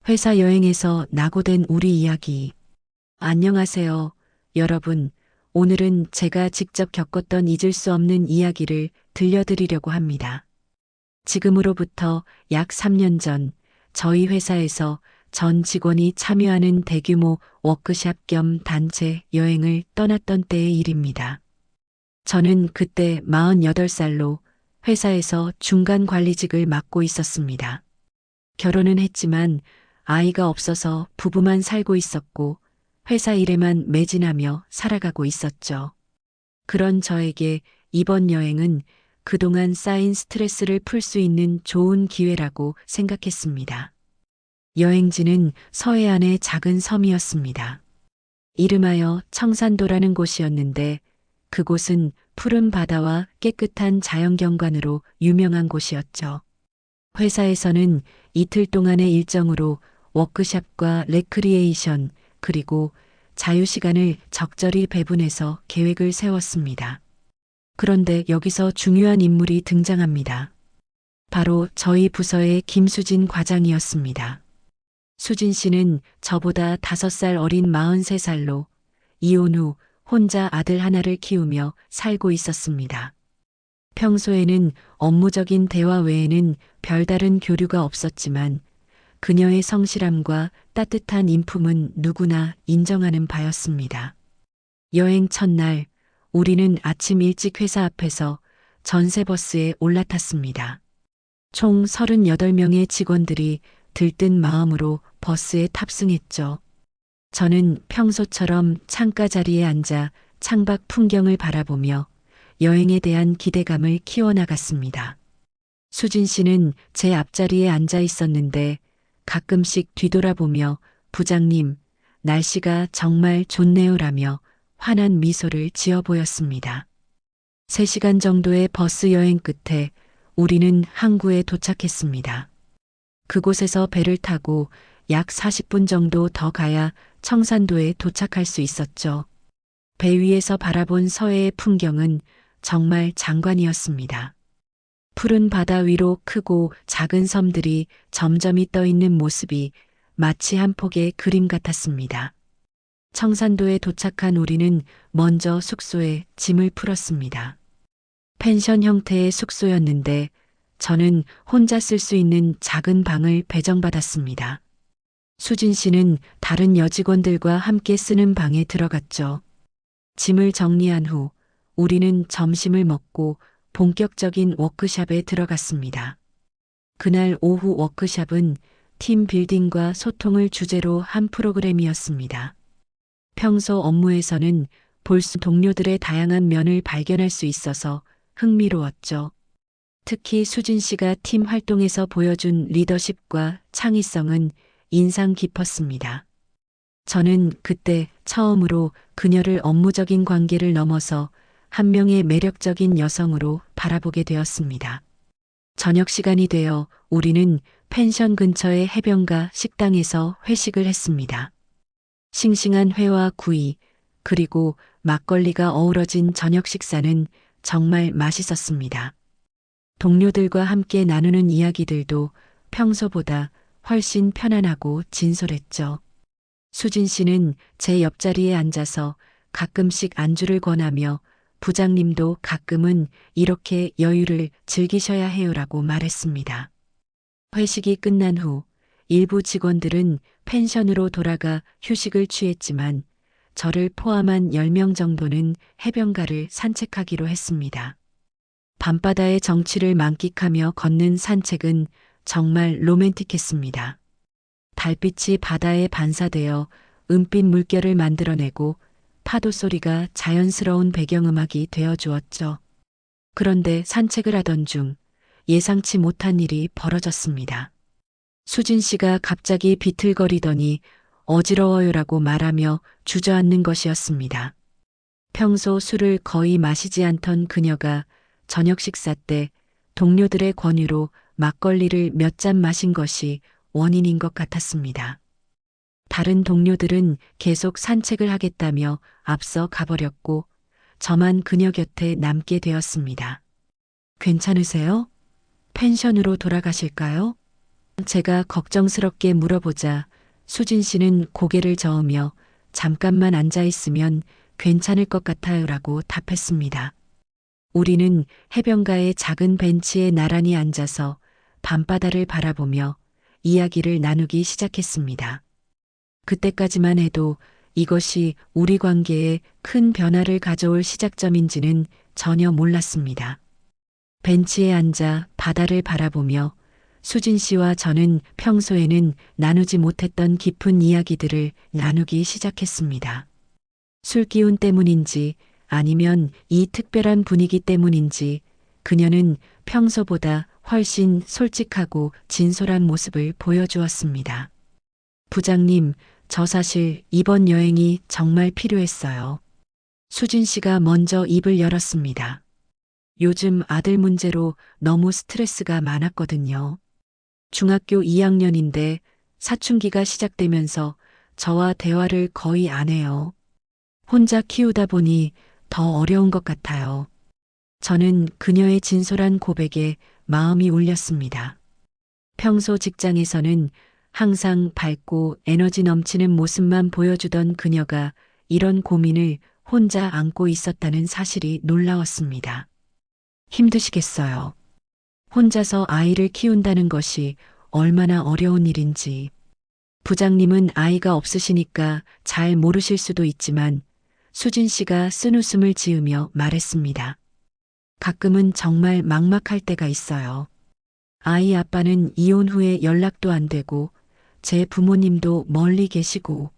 회사 여행에서 낙오된 우리 이야기. 안녕하세요, 여러분. 오늘은 제가 직접 겪었던 잊을 수 없는 이야기를 들려드리려고 합니다. 지금으로부터 약 3년 전, 저희 회사에서 전 직원이 참여하는 대규모 워크샵 겸 단체 여행을 떠났던 때의 일입니다. 저는 그때 48살로 회사에서 중간 관리직을 맡고 있었습니다. 결혼은 했지만 아이가 없어서 부부만 살고 있었고 회사 일에만 매진하며 살아가고 있었죠. 그런 저에게 이번 여행은 그동안 쌓인 스트레스를 풀 수 있는 좋은 기회라고 생각했습니다. 여행지는 서해안의 작은 섬이었습니다. 이름하여 청산도라는 곳이었는데 그곳은 푸른 바다와 깨끗한 자연경관으로 유명한 곳이었죠. 회사에서는 이틀 동안의 일정으로 워크샵과 레크리에이션 그리고 자유시간을 적절히 배분해서 계획을 세웠습니다. 그런데 여기서 중요한 인물이 등장합니다. 바로 저희 부서의 김수진 과장이었습니다. 수진 씨는 저보다 5살 어린 43살로 이혼 후 혼자 아들 하나를 키우며 살고 있었습니다. 평소에는 업무적인 대화 외에는 별다른 교류가 없었지만 그녀의 성실함과 따뜻한 인품은 누구나 인정하는 바였습니다. 여행 첫날, 우리는 아침 일찍 회사 앞에서 전세버스에 올라탔습니다. 총 38명의 직원들이 들뜬 마음으로 버스에 탑승했죠. 저는 평소처럼 창가 자리에 앉아 창밖 풍경을 바라보며 여행에 대한 기대감을 키워나갔습니다. 수진 씨는 제 앞자리에 앉아 있었는데 가끔씩 뒤돌아보며 부장님, 날씨가 정말 좋네요라며 환한 미소를 지어 보였습니다. 3시간 정도의 버스 여행 끝에 우리는 항구에 도착했습니다. 그곳에서 배를 타고 약 40분 정도 더 가야 청산도에 도착할 수 있었죠. 배 위에서 바라본 서해의 풍경은 정말 장관이었습니다. 푸른 바다 위로 크고 작은 섬들이 점점이 떠 있는 모습이 마치 한 폭의 그림 같았습니다. 청산도에 도착한 우리는 먼저 숙소에 짐을 풀었습니다. 펜션 형태의 숙소였는데 저는 혼자 쓸 수 있는 작은 방을 배정받았습니다. 수진 씨는 다른 여직원들과 함께 쓰는 방에 들어갔죠. 짐을 정리한 후 우리는 점심을 먹고 본격적인 워크샵에 들어갔습니다. 그날 오후 워크샵은 팀 빌딩과 소통을 주제로 한 프로그램이었습니다. 평소 업무에서는 볼 수 동료들의 다양한 면을 발견할 수 있어서 흥미로웠죠. 특히 수진 씨가 팀 활동에서 보여준 리더십과 창의성은 인상 깊었습니다. 저는 그때 처음으로 그녀를 업무적인 관계를 넘어서 한 명의 매력적인 여성으로 바라보게 되었습니다. 저녁 시간이 되어 우리는 펜션 근처의 해변가 식당에서 회식을 했습니다. 싱싱한 회와 구이, 그리고 막걸리가 어우러진 저녁 식사는 정말 맛있었습니다. 동료들과 함께 나누는 이야기들도 평소보다 훨씬 편안하고 진솔했죠. 수진 씨는 제 옆자리에 앉아서 가끔씩 안주를 권하며 부장님도 가끔은 이렇게 여유를 즐기셔야 해요라고 말했습니다. 회식이 끝난 후 일부 직원들은 펜션으로 돌아가 휴식을 취했지만 저를 포함한 10명 정도는 해변가를 산책하기로 했습니다. 밤바다의 정취를 만끽하며 걷는 산책은 정말 로맨틱했습니다. 달빛이 바다에 반사되어 은빛 물결을 만들어내고 파도 소리가 자연스러운 배경음악이 되어 주었죠. 그런데 산책을 하던 중 예상치 못한 일이 벌어졌습니다. 수진 씨가 갑자기 비틀거리더니 어지러워요라고 말하며 주저앉는 것이었습니다. 평소 술을 거의 마시지 않던 그녀가 저녁 식사 때 동료들의 권유로 막걸리를 몇 잔 마신 것이 원인인 것 같았습니다. 다른 동료들은 계속 산책을 하겠다며 앞서 가버렸고 저만 그녀 곁에 남게 되었습니다. 괜찮으세요? 펜션으로 돌아가실까요? 제가 걱정스럽게 물어보자 수진 씨는 고개를 저으며 잠깐만 앉아 있으면 괜찮을 것 같아요라고 답했습니다. 우리는 해변가의 작은 벤치에 나란히 앉아서 밤바다를 바라보며 이야기를 나누기 시작했습니다. 그때까지만 해도 이것이 우리 관계에 큰 변화를 가져올 시작점인지는 전혀 몰랐습니다. 벤치에 앉아 바다를 바라보며 수진 씨와 저는 평소에는 나누지 못했던 깊은 이야기들을 나누기 시작했습니다. 술 기운 때문인지 아니면 이 특별한 분위기 때문인지 그녀는 평소보다 훨씬 솔직하고 진솔한 모습을 보여주었습니다. 부장님, 저 사실 이번 여행이 정말 필요했어요. 수진 씨가 먼저 입을 열었습니다. 요즘 아들 문제로 너무 스트레스가 많았거든요. 중학교 2학년인데 사춘기가 시작되면서 저와 대화를 거의 안 해요. 혼자 키우다 보니 더 어려운 것 같아요. 저는 그녀의 진솔한 고백에 마음이 울렸습니다. 평소 직장에서는 항상 밝고 에너지 넘치는 모습만 보여주던 그녀가 이런 고민을 혼자 안고 있었다는 사실이 놀라웠습니다. 힘드시겠어요. 혼자서 아이를 키운다는 것이 얼마나 어려운 일인지. 부장님은 아이가 없으시니까 잘 모르실 수도 있지만 수진 씨가 쓴웃음을 지으며 말했습니다. 가끔은 정말 막막할 때가 있어요. 아이 아빠는 이혼 후에 연락도 안 되고 제 부모님도 멀리 계시고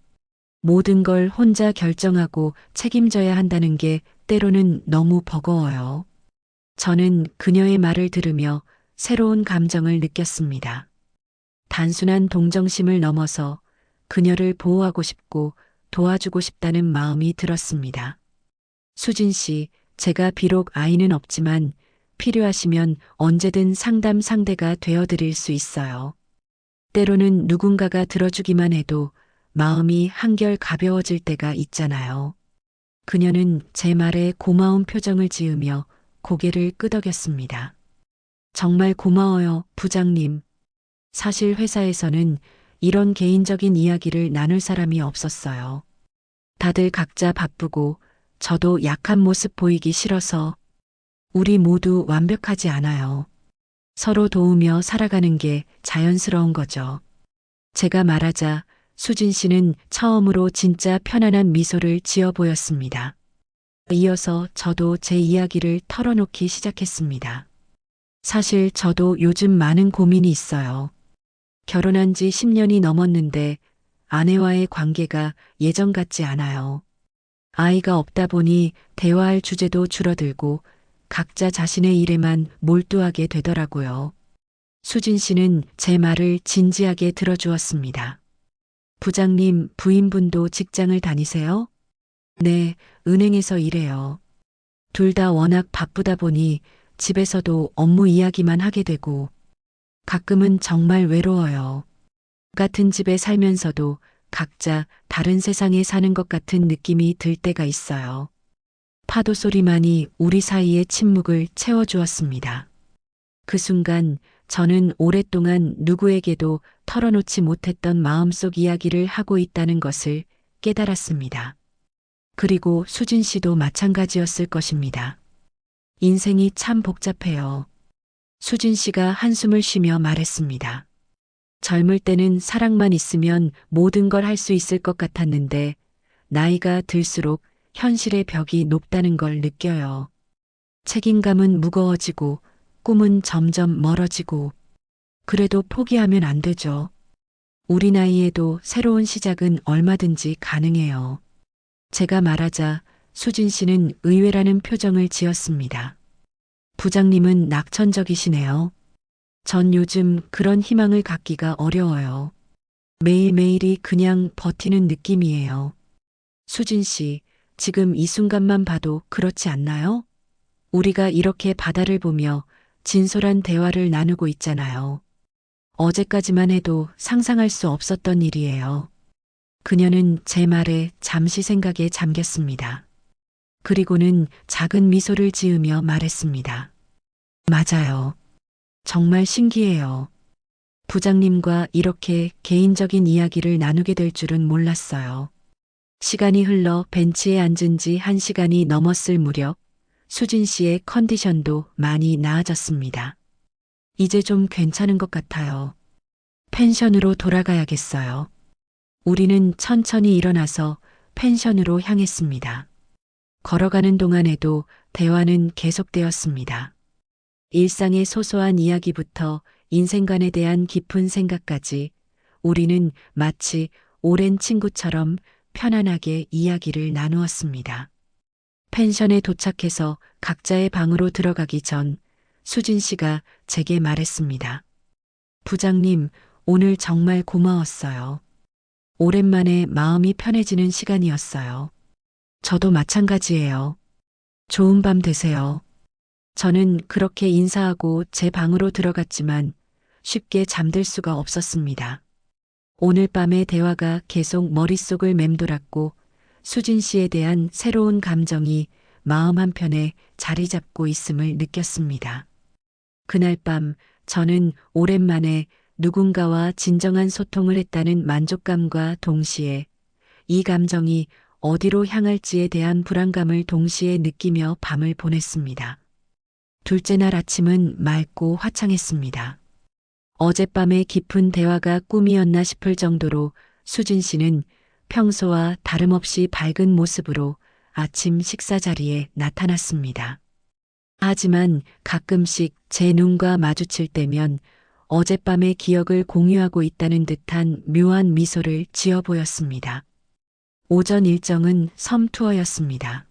모든 걸 혼자 결정하고 책임져야 한다는 게 때로는 너무 버거워요. 저는 그녀의 말을 들으며 새로운 감정을 느꼈습니다. 단순한 동정심을 넘어서 그녀를 보호하고 싶고 도와주고 싶다는 마음이 들었습니다. 수진 씨, 제가 비록 아이는 없지만 필요하시면 언제든 상담 상대가 되어드릴 수 있어요. 때로는 누군가가 들어주기만 해도 마음이 한결 가벼워질 때가 있잖아요. 그녀는 제 말에 고마운 표정을 지으며 고개를 끄덕였습니다. 정말 고마워요, 부장님. 사실 회사에서는 이런 개인적인 이야기를 나눌 사람이 없었어요. 다들 각자 바쁘고 저도 약한 모습 보이기 싫어서 우리 모두 완벽하지 않아요. 서로 도우며 살아가는 게 자연스러운 거죠. 제가 말하자 수진 씨는 처음으로 진짜 편안한 미소를 지어 보였습니다. 이어서 저도 제 이야기를 털어놓기 시작했습니다. 사실 저도 요즘 많은 고민이 있어요. 결혼한 지 10년이 넘었는데 아내와의 관계가 예전 같지 않아요. 아이가 없다 보니 대화할 주제도 줄어들고 각자 자신의 일에만 몰두하게 되더라고요. 수진 씨는 제 말을 진지하게 들어주었습니다. 부장님, 부인분도 직장을 다니세요? 네, 은행에서 일해요. 둘 다 워낙 바쁘다 보니 집에서도 업무 이야기만 하게 되고 가끔은 정말 외로워요. 같은 집에 살면서도 각자 다른 세상에 사는 것 같은 느낌이 들 때가 있어요. 파도 소리만이 우리 사이의 침묵을 채워주었습니다. 그 순간 저는 오랫동안 누구에게도 털어놓지 못했던 마음속 이야기를 하고 있다는 것을 깨달았습니다. 그리고 수진 씨도 마찬가지였을 것입니다. 인생이 참 복잡해요. 수진 씨가 한숨을 쉬며 말했습니다. 젊을 때는 사랑만 있으면 모든 걸 할 수 있을 것 같았는데 나이가 들수록 현실의 벽이 높다는 걸 느껴요. 책임감은 무거워지고 꿈은 점점 멀어지고 그래도 포기하면 안 되죠. 우리 나이에도 새로운 시작은 얼마든지 가능해요. 제가 말하자 수진 씨는 의외라는 표정을 지었습니다. 부장님은 낙천적이시네요. 전 요즘 그런 희망을 갖기가 어려워요. 매일매일이 그냥 버티는 느낌이에요. 수진 씨, 지금 이 순간만 봐도 그렇지 않나요? 우리가 이렇게 바다를 보며 진솔한 대화를 나누고 있잖아요. 어제까지만 해도 상상할 수 없었던 일이에요. 그녀는 제 말에 잠시 생각에 잠겼습니다. 그리고는 작은 미소를 지으며 말했습니다. 맞아요. 정말 신기해요. 부장님과 이렇게 개인적인 이야기를 나누게 될 줄은 몰랐어요. 시간이 흘러 벤치에 앉은 지 1시간이 넘었을 무렵 수진 씨의 컨디션도 많이 나아졌습니다. 이제 좀 괜찮은 것 같아요. 펜션으로 돌아가야겠어요. 우리는 천천히 일어나서 펜션으로 향했습니다. 걸어가는 동안에도 대화는 계속되었습니다. 일상의 소소한 이야기부터 인생관에 대한 깊은 생각까지 우리는 마치 오랜 친구처럼 편안하게 이야기를 나누었습니다. 펜션에 도착해서 각자의 방으로 들어가기 전 수진 씨가 제게 말했습니다. 부장님, 오늘 정말 고마웠어요. 오랜만에 마음이 편해지는 시간이었어요. 저도 마찬가지예요. 좋은 밤 되세요. 저는 그렇게 인사하고 제 방으로 들어갔지만 쉽게 잠들 수가 없었습니다. 오늘 밤의 대화가 계속 머릿속을 맴돌았고 수진 씨에 대한 새로운 감정이 마음 한편에 자리 잡고 있음을 느꼈습니다. 그날 밤 저는 오랜만에 누군가와 진정한 소통을 했다는 만족감과 동시에 이 감정이 어디로 향할지에 대한 불안감을 동시에 느끼며 밤을 보냈습니다. 둘째 날 아침은 맑고 화창했습니다. 어젯밤의 깊은 대화가 꿈이었나 싶을 정도로 수진 씨는 평소와 다름없이 밝은 모습으로 아침 식사 자리에 나타났습니다. 하지만 가끔씩 제 눈과 마주칠 때면 어젯밤의 기억을 공유하고 있다는 듯한 묘한 미소를 지어 보였습니다. 오전 일정은 섬 투어였습니다.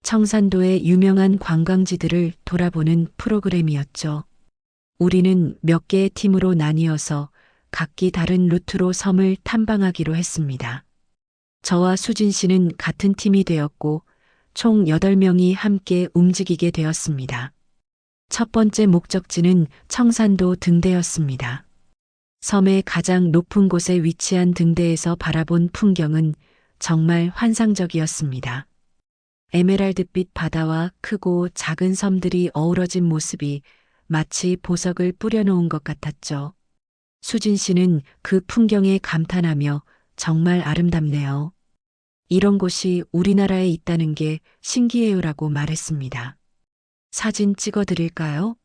청산도의 유명한 관광지들을 돌아보는 프로그램이었죠. 우리는 몇 개의 팀으로 나뉘어서 각기 다른 루트로 섬을 탐방하기로 했습니다. 저와 수진 씨는 같은 팀이 되었고 총 8명이 함께 움직이게 되었습니다. 첫 번째 목적지는 청산도 등대였습니다. 섬의 가장 높은 곳에 위치한 등대에서 바라본 풍경은 정말 환상적이었습니다. 에메랄드빛 바다와 크고 작은 섬들이 어우러진 모습이 마치 보석을 뿌려놓은 것 같았죠. 수진 씨는 그 풍경에 감탄하며 정말 아름답네요. 이런 곳이 우리나라에 있다는 게 신기해요라고 말했습니다. 사진 찍어드릴까요?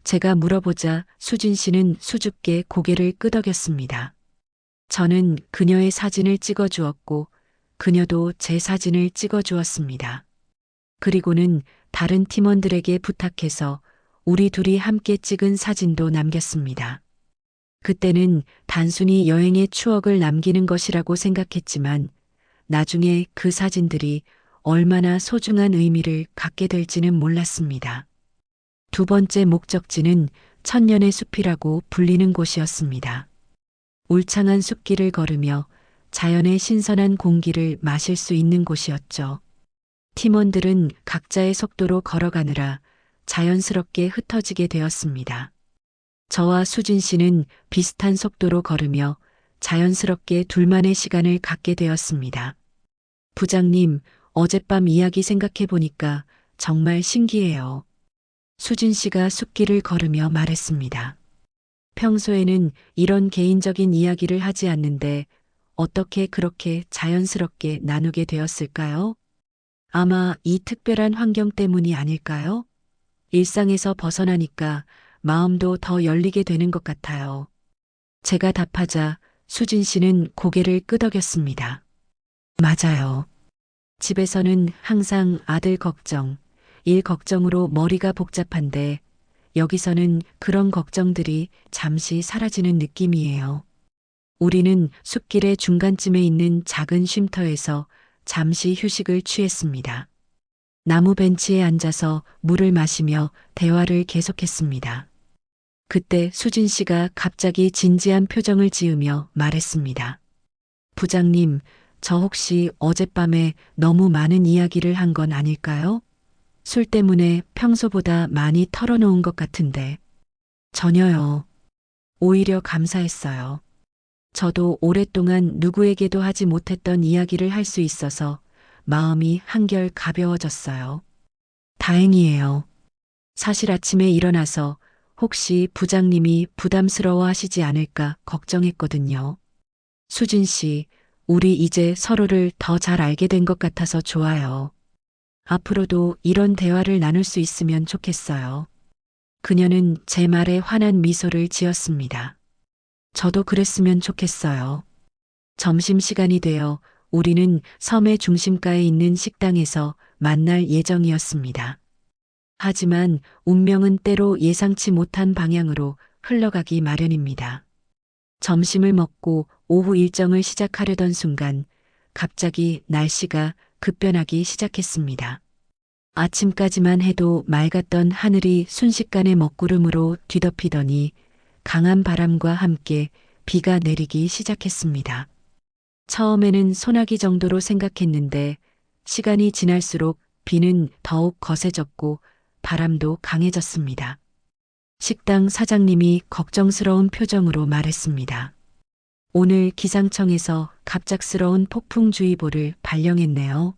제가 물어보자 수진 씨는 수줍게 고개를 끄덕였습니다. 저는 그녀의 사진을 찍어주었고 그녀도 제 사진을 찍어주었습니다. 그리고는 다른 팀원들에게 부탁해서 우리 둘이 함께 찍은 사진도 남겼습니다. 그때는 단순히 여행의 추억을 남기는 것이라고 생각했지만 나중에 그 사진들이 얼마나 소중한 의미를 갖게 될지는 몰랐습니다. 두 번째 목적지는 천년의 숲이라고 불리는 곳이었습니다. 울창한 숲길을 걸으며 자연의 신선한 공기를 마실 수 있는 곳이었죠. 팀원들은 각자의 속도로 걸어가느라 자연스럽게 흩어지게 되었습니다. 저와 수진 씨는 비슷한 속도로 걸으며 자연스럽게 둘만의 시간을 갖게 되었습니다. 부장님, 어젯밤 이야기 생각해 보니까 정말 신기해요. 수진 씨가 숲길을 걸으며 말했습니다. 평소에는 이런 개인적인 이야기를 하지 않는데 어떻게 그렇게 자연스럽게 나누게 되었을까요? 아마 이 특별한 환경 때문이 아닐까요? 일상에서 벗어나니까 마음도 더 열리게 되는 것 같아요. 제가 답하자 수진 씨는 고개를 끄덕였습니다. 맞아요. 집에서는 항상 아들 걱정, 일 걱정으로 머리가 복잡한데 여기서는 그런 걱정들이 잠시 사라지는 느낌이에요. 우리는 숲길의 중간쯤에 있는 작은 쉼터에서 잠시 휴식을 취했습니다. 나무 벤치에 앉아서 물을 마시며 대화를 계속했습니다. 그때 수진 씨가 갑자기 진지한 표정을 지으며 말했습니다. 부장님, 저 혹시 어젯밤에 너무 많은 이야기를 한 건 아닐까요? 술 때문에 평소보다 많이 털어놓은 것 같은데. 전혀요. 오히려 감사했어요. 저도 오랫동안 누구에게도 하지 못했던 이야기를 할 수 있어서 마음이 한결 가벼워졌어요. 다행이에요. 사실 아침에 일어나서 혹시 부장님이 부담스러워 하시지 않을까 걱정했거든요. 수진 씨, 우리 이제 서로를 더 잘 알게 된 것 같아서 좋아요. 앞으로도 이런 대화를 나눌 수 있으면 좋겠어요. 그녀는 제 말에 환한 미소를 지었습니다. 저도 그랬으면 좋겠어요. 점심시간이 되어 우리는 섬의 중심가에 있는 식당에서 만날 예정이었습니다. 하지만 운명은 때로 예상치 못한 방향으로 흘러가기 마련입니다. 점심을 먹고 오후 일정을 시작하려던 순간 갑자기 날씨가 급변하기 시작했습니다. 아침까지만 해도 맑았던 하늘이 순식간에 먹구름으로 뒤덮이더니 강한 바람과 함께 비가 내리기 시작했습니다. 처음에는 소나기 정도로 생각했는데 시간이 지날수록 비는 더욱 거세졌고 바람도 강해졌습니다. 식당 사장님이 걱정스러운 표정으로 말했습니다. 오늘 기상청에서 갑작스러운 폭풍주의보를 발령했네요.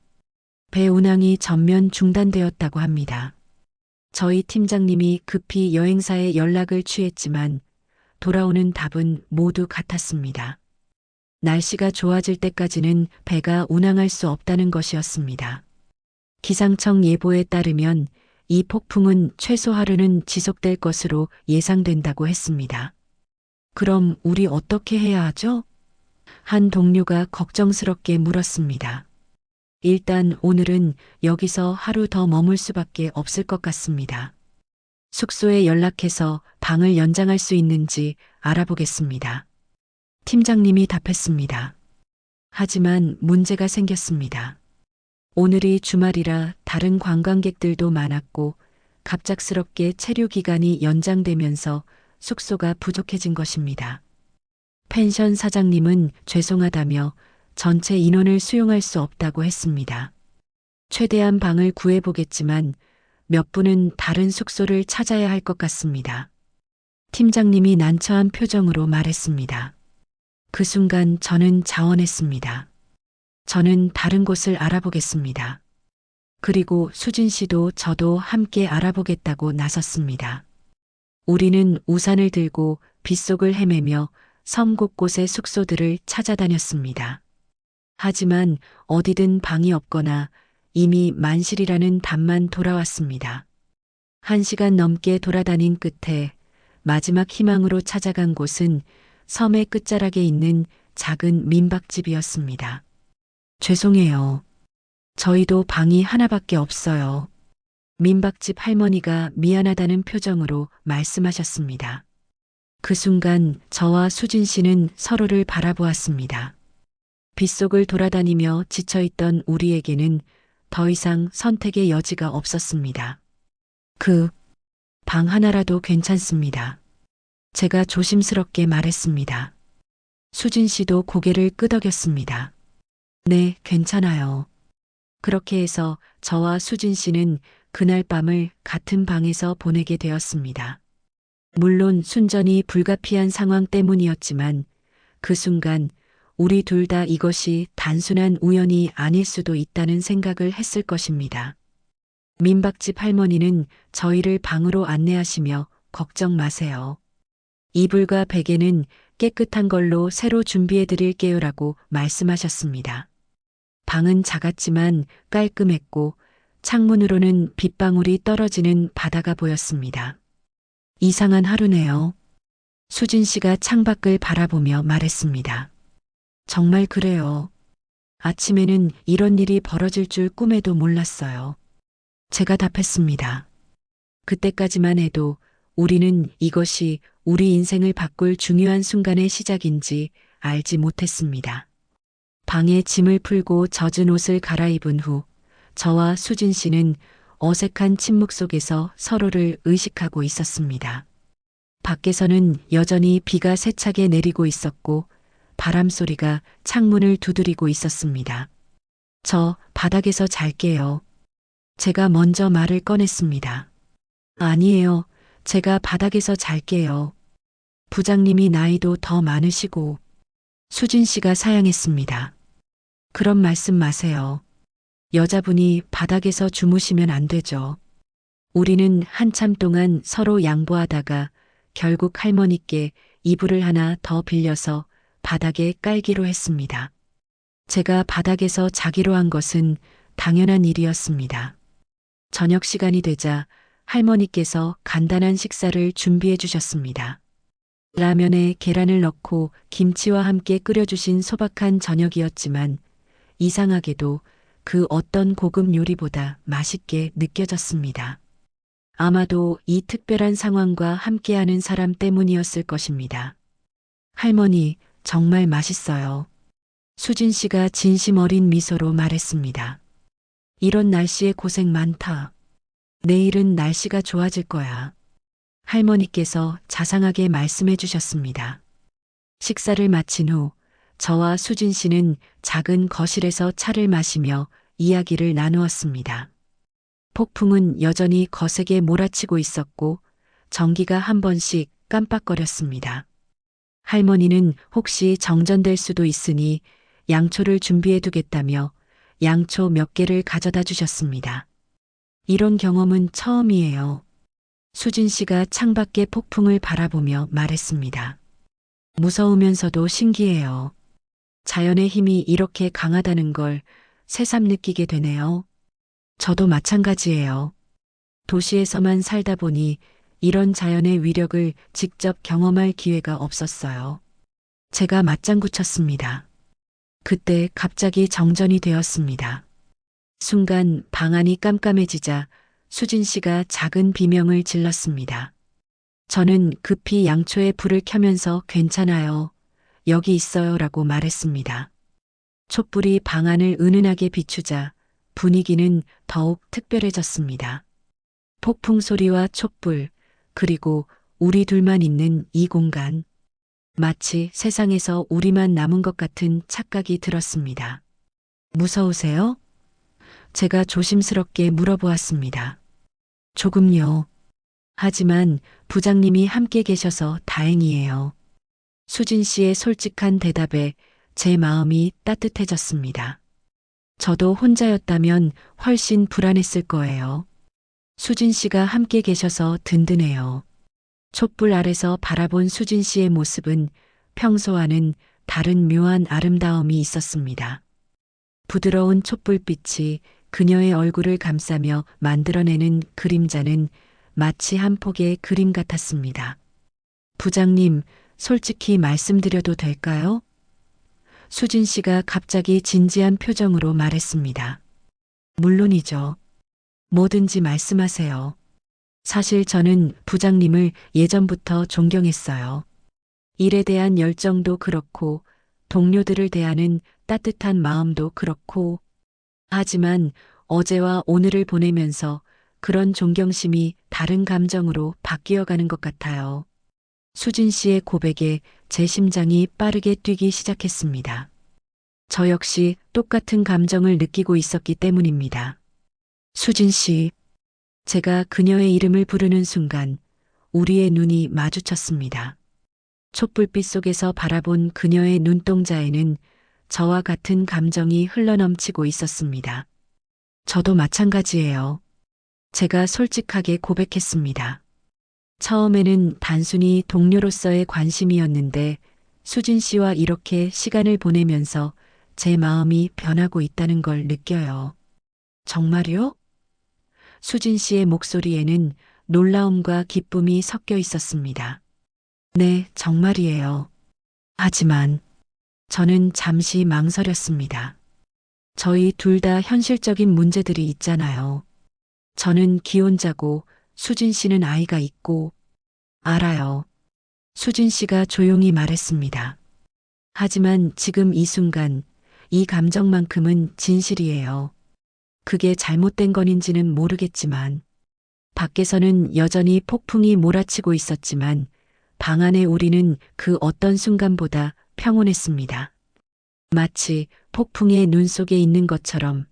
배 운항이 전면 중단되었다고 합니다. 저희 팀장님이 급히 여행사에 연락을 취했지만 돌아오는 답은 모두 같았습니다. 날씨가 좋아질 때까지는 배가 운항할 수 없다는 것이었습니다. 기상청 예보에 따르면 이 폭풍은 최소 하루는 지속될 것으로 예상된다고 했습니다. 그럼 우리 어떻게 해야 하죠? 한 동료가 걱정스럽게 물었습니다. 일단 오늘은 여기서 하루 더 머물 수밖에 없을 것 같습니다. 숙소에 연락해서 방을 연장할 수 있는지 알아보겠습니다. 팀장님이 답했습니다. 하지만 문제가 생겼습니다. 오늘이 주말이라 다른 관광객들도 많았고 갑작스럽게 체류 기간이 연장되면서 숙소가 부족해진 것입니다. 펜션 사장님은 죄송하다며 전체 인원을 수용할 수 없다고 했습니다. 최대한 방을 구해보겠지만 몇 분은 다른 숙소를 찾아야 할 것 같습니다. 팀장님이 난처한 표정으로 말했습니다. 그 순간 저는 자원했습니다. 저는 다른 곳을 알아보겠습니다. 그리고 수진 씨도 저도 함께 알아보겠다고 나섰습니다. 우리는 우산을 들고 빗속을 헤매며 섬 곳곳의 숙소들을 찾아다녔습니다. 하지만 어디든 방이 없거나 이미 만실이라는 답만 돌아왔습니다. 1시간 넘게 돌아다닌 끝에 마지막 희망으로 찾아간 곳은 섬의 끝자락에 있는 작은 민박집이었습니다. 죄송해요. 저희도 방이 하나밖에 없어요. 민박집 할머니가 미안하다는 표정으로 말씀하셨습니다. 그 순간 저와 수진 씨는 서로를 바라보았습니다. 빗속을 돌아다니며 지쳐있던 우리에게는 더 이상 선택의 여지가 없었습니다. 방 하나라도 괜찮습니다. 제가 조심스럽게 말했습니다. 수진 씨도 고개를 끄덕였습니다. 네, 괜찮아요. 그렇게 해서 저와 수진 씨는 그날 밤을 같은 방에서 보내게 되었습니다. 물론 순전히 불가피한 상황 때문이었지만 그 순간 우리 둘 다 이것이 단순한 우연이 아닐 수도 있다는 생각을 했을 것입니다. 민박집 할머니는 저희를 방으로 안내하시며 걱정 마세요. 이불과 베개는 깨끗한 걸로 새로 준비해 드릴게요라고 말씀하셨습니다. 방은 작았지만 깔끔했고 창문으로는 빗방울이 떨어지는 바다가 보였습니다. 이상한 하루네요. 수진 씨가 창밖을 바라보며 말했습니다. 정말 그래요. 아침에는 이런 일이 벌어질 줄 꿈에도 몰랐어요. 제가 답했습니다. 그때까지만 해도 우리는 이것이 우리 인생을 바꿀 중요한 순간의 시작인지 알지 못했습니다. 방에 짐을 풀고 젖은 옷을 갈아입은 후 저와 수진 씨는 어색한 침묵 속에서 서로를 의식하고 있었습니다. 밖에서는 여전히 비가 세차게 내리고 있었고 바람 소리가 창문을 두드리고 있었습니다. 저 바닥에서 잘게요. 제가 먼저 말을 꺼냈습니다. 아니에요. 제가 바닥에서 잘게요. 부장님이 나이도 더 많으시고. 수진 씨가 사양했습니다. 그런 말씀 마세요. 여자분이 바닥에서 주무시면 안 되죠. 우리는 한참 동안 서로 양보하다가 결국 할머니께 이불을 하나 더 빌려서 바닥에 깔기로 했습니다. 제가 바닥에서 자기로 한 것은 당연한 일이었습니다. 저녁 시간이 되자 할머니께서 간단한 식사를 준비해 주셨습니다. 라면에 계란을 넣고 김치와 함께 끓여주신 소박한 저녁이었지만 이상하게도 그 어떤 고급 요리보다 맛있게 느껴졌습니다. 아마도 이 특별한 상황과 함께하는 사람 때문이었을 것입니다. 할머니, 정말 맛있어요. 수진 씨가 진심 어린 미소로 말했습니다. 이런 날씨에 고생 많다. 내일은 날씨가 좋아질 거야. 할머니께서 자상하게 말씀해 주셨습니다. 식사를 마친 후 저와 수진 씨는 작은 거실에서 차를 마시며 이야기를 나누었습니다. 폭풍은 여전히 거세게 몰아치고 있었고 전기가 한 번씩 깜빡거렸습니다. 할머니는 혹시 정전될 수도 있으니 양초를 준비해 두겠다며 양초 몇 개를 가져다 주셨습니다. 이런 경험은 처음이에요. 수진 씨가 창밖의 폭풍을 바라보며 말했습니다. 무서우면서도 신기해요. 자연의 힘이 이렇게 강하다는 걸 새삼 느끼게 되네요. 저도 마찬가지예요. 도시에서만 살다 보니 이런 자연의 위력을 직접 경험할 기회가 없었어요. 제가 맞장구 쳤습니다. 그때 갑자기 정전이 되었습니다. 순간 방 안이 깜깜해지자 수진 씨가 작은 비명을 질렀습니다. 저는 급히 양초에 불을 켜면서 괜찮아요. 여기 있어요 라고 말했습니다. 촛불이 방 안을 은은하게 비추자 분위기는 더욱 특별해졌습니다. 폭풍 소리와 촛불, 그리고 우리 둘만 있는 이 공간. 마치 세상에서 우리만 남은 것 같은 착각이 들었습니다. 무서우세요? 제가 조심스럽게 물어보았습니다. 조금요. 하지만 부장님이 함께 계셔서 다행이에요. 수진 씨의 솔직한 대답에 제 마음이 따뜻해졌습니다. 저도 혼자였다면 훨씬 불안했을 거예요. 수진 씨가 함께 계셔서 든든해요. 촛불 아래서 바라본 수진 씨의 모습은 평소와는 다른 묘한 아름다움이 있었습니다. 부드러운 촛불빛이 그녀의 얼굴을 감싸며 만들어내는 그림자는 마치 한 폭의 그림 같았습니다. 부장님, 솔직히 말씀드려도 될까요? 수진 씨가 갑자기 진지한 표정으로 말했습니다. 물론이죠. 뭐든지 말씀하세요. 사실 저는 부장님을 예전부터 존경했어요. 일에 대한 열정도 그렇고 동료들을 대하는 따뜻한 마음도 그렇고 하지만 어제와 오늘을 보내면서 그런 존경심이 다른 감정으로 바뀌어가는 것 같아요. 수진 씨의 고백에 제 심장이 빠르게 뛰기 시작했습니다. 저 역시 똑같은 감정을 느끼고 있었기 때문입니다. 수진 씨, 제가 그녀의 이름을 부르는 순간 우리의 눈이 마주쳤습니다. 촛불빛 속에서 바라본 그녀의 눈동자에는 저와 같은 감정이 흘러넘치고 있었습니다. 저도 마찬가지예요. 제가 솔직하게 고백했습니다. 처음에는 단순히 동료로서의 관심이었는데 수진 씨와 이렇게 시간을 보내면서 제 마음이 변하고 있다는 걸 느껴요. 정말요? 수진 씨의 목소리에는 놀라움과 기쁨이 섞여 있었습니다. 네, 정말이에요. 하지만 저는 잠시 망설였습니다. 저희 둘 다 현실적인 문제들이 있잖아요. 저는 기혼자고 수진 씨는 아이가 있고. 알아요. 수진 씨가 조용히 말했습니다. 하지만 지금 이 순간 이 감정만큼은 진실이에요. 그게 잘못된 건인지는 모르겠지만 밖에서는 여전히 폭풍이 몰아치고 있었지만 방 안에 우리는 그 어떤 순간보다 평온했습니다. 마치 폭풍의 눈 속에 있는 것처럼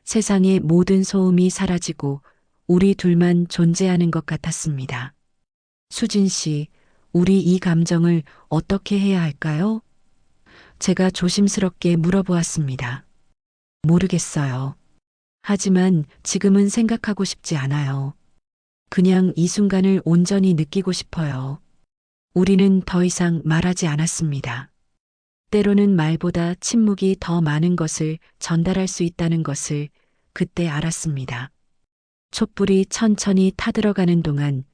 세상의 모든 소음이 사라지고 우리 둘만 존재하는 것 같았습니다. 수진 씨, 우리 이 감정을 어떻게 해야 할까요? 제가 조심스럽게 물어보았습니다. 모르겠어요. 하지만 지금은 생각하고 싶지 않아요. 그냥 이 순간을 온전히 느끼고 싶어요. 우리는 더 이상 말하지 않았습니다. 때로는 말보다 침묵이 더 많은 것을 전달할 수 있다는 것을 그때 알았습니다. 촛불이 천천히 타들어가는 동안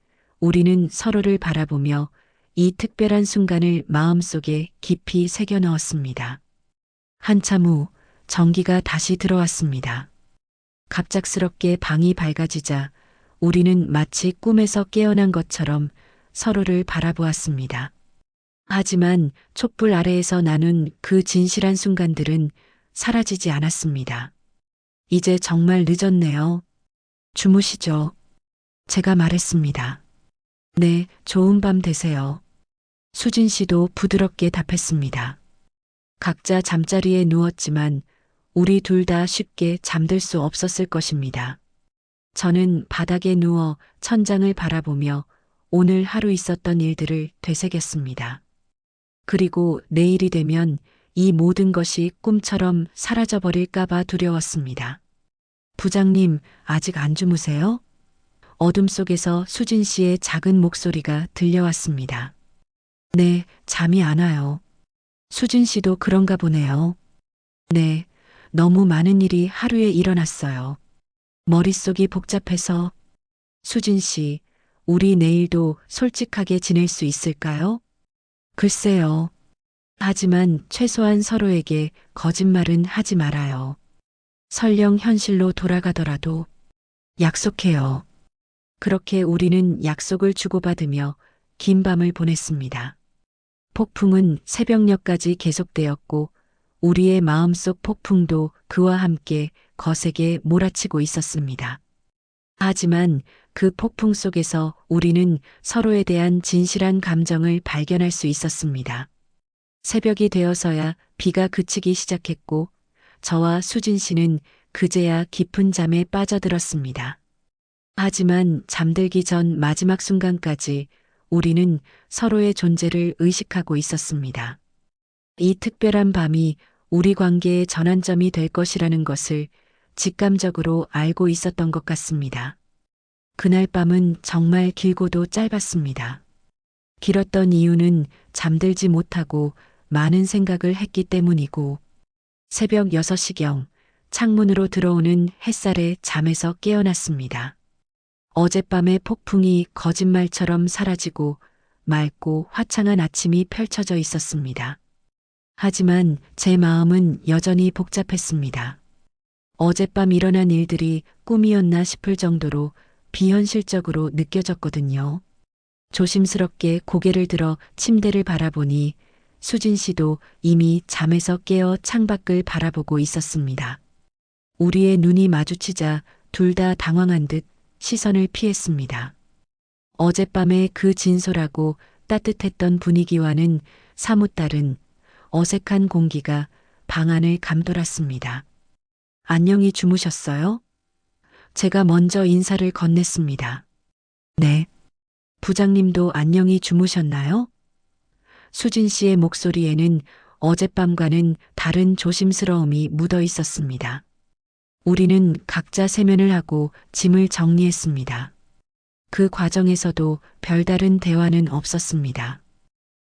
우리는 서로를 바라보며 이 특별한 순간을 마음속에 깊이 새겨 넣었습니다. 한참 후 전기가 다시 들어왔습니다. 갑작스럽게 방이 밝아지자 우리는 마치 꿈에서 깨어난 것처럼 서로를 바라보았습니다. 하지만 촛불 아래에서 나눈 그 진실한 순간들은 사라지지 않았습니다. 이제 정말 늦었네요. 주무시죠. 제가 말했습니다. 네, 좋은 밤 되세요. 수진 씨도 부드럽게 답했습니다. 각자 잠자리에 누웠지만 우리 둘 다 쉽게 잠들 수 없었을 것입니다. 저는 바닥에 누워 천장을 바라보며 오늘 하루 있었던 일들을 되새겼습니다. 그리고 내일이 되면 이 모든 것이 꿈처럼 사라져버릴까봐 두려웠습니다. 부장님, 아직 안 주무세요? 어둠 속에서 수진 씨의 작은 목소리가 들려왔습니다. 네, 잠이 안 와요. 수진 씨도 그런가 보네요. 네, 너무 많은 일이 하루에 일어났어요. 머릿속이 복잡해서. 수진 씨, 우리 내일도 솔직하게 지낼 수 있을까요? 글쎄요. 하지만 최소한 서로에게 거짓말은 하지 말아요. 설령 현실로 돌아가더라도 약속해요. 그렇게 우리는 약속을 주고받으며 긴 밤을 보냈습니다. 폭풍은 새벽녘까지 계속되었고 우리의 마음속 폭풍도 그와 함께 거세게 몰아치고 있었습니다. 하지만 그 폭풍 속에서 우리는 서로에 대한 진실한 감정을 발견할 수 있었습니다. 새벽이 되어서야 비가 그치기 시작했고 저와 수진 씨는 그제야 깊은 잠에 빠져들었습니다. 하지만 잠들기 전 마지막 순간까지 우리는 서로의 존재를 의식하고 있었습니다. 이 특별한 밤이 우리 관계의 전환점이 될 것이라는 것을 직감적으로 알고 있었던 것 같습니다. 그날 밤은 정말 길고도 짧았습니다. 길었던 이유는 잠들지 못하고 많은 생각을 했기 때문이고 새벽 6시경 창문으로 들어오는 햇살에 잠에서 깨어났습니다. 어젯밤의 폭풍이 거짓말처럼 사라지고 맑고 화창한 아침이 펼쳐져 있었습니다. 하지만 제 마음은 여전히 복잡했습니다. 어젯밤 일어난 일들이 꿈이었나 싶을 정도로 비현실적으로 느껴졌거든요. 조심스럽게 고개를 들어 침대를 바라보니 수진 씨도 이미 잠에서 깨어 창밖을 바라보고 있었습니다. 우리의 눈이 마주치자 둘 다 당황한 듯 시선을 피했습니다. 어젯밤의 그 진솔하고 따뜻했던 분위기와는 사뭇 다른 어색한 공기가 방 안을 감돌았습니다. 안녕히 주무셨어요? 제가 먼저 인사를 건넸습니다. 네. 부장님도 안녕히 주무셨나요? 수진 씨의 목소리에는 어젯밤과는 다른 조심스러움이 묻어 있었습니다. 우리는 각자 세면을 하고 짐을 정리했습니다. 그 과정에서도 별다른 대화는 없었습니다.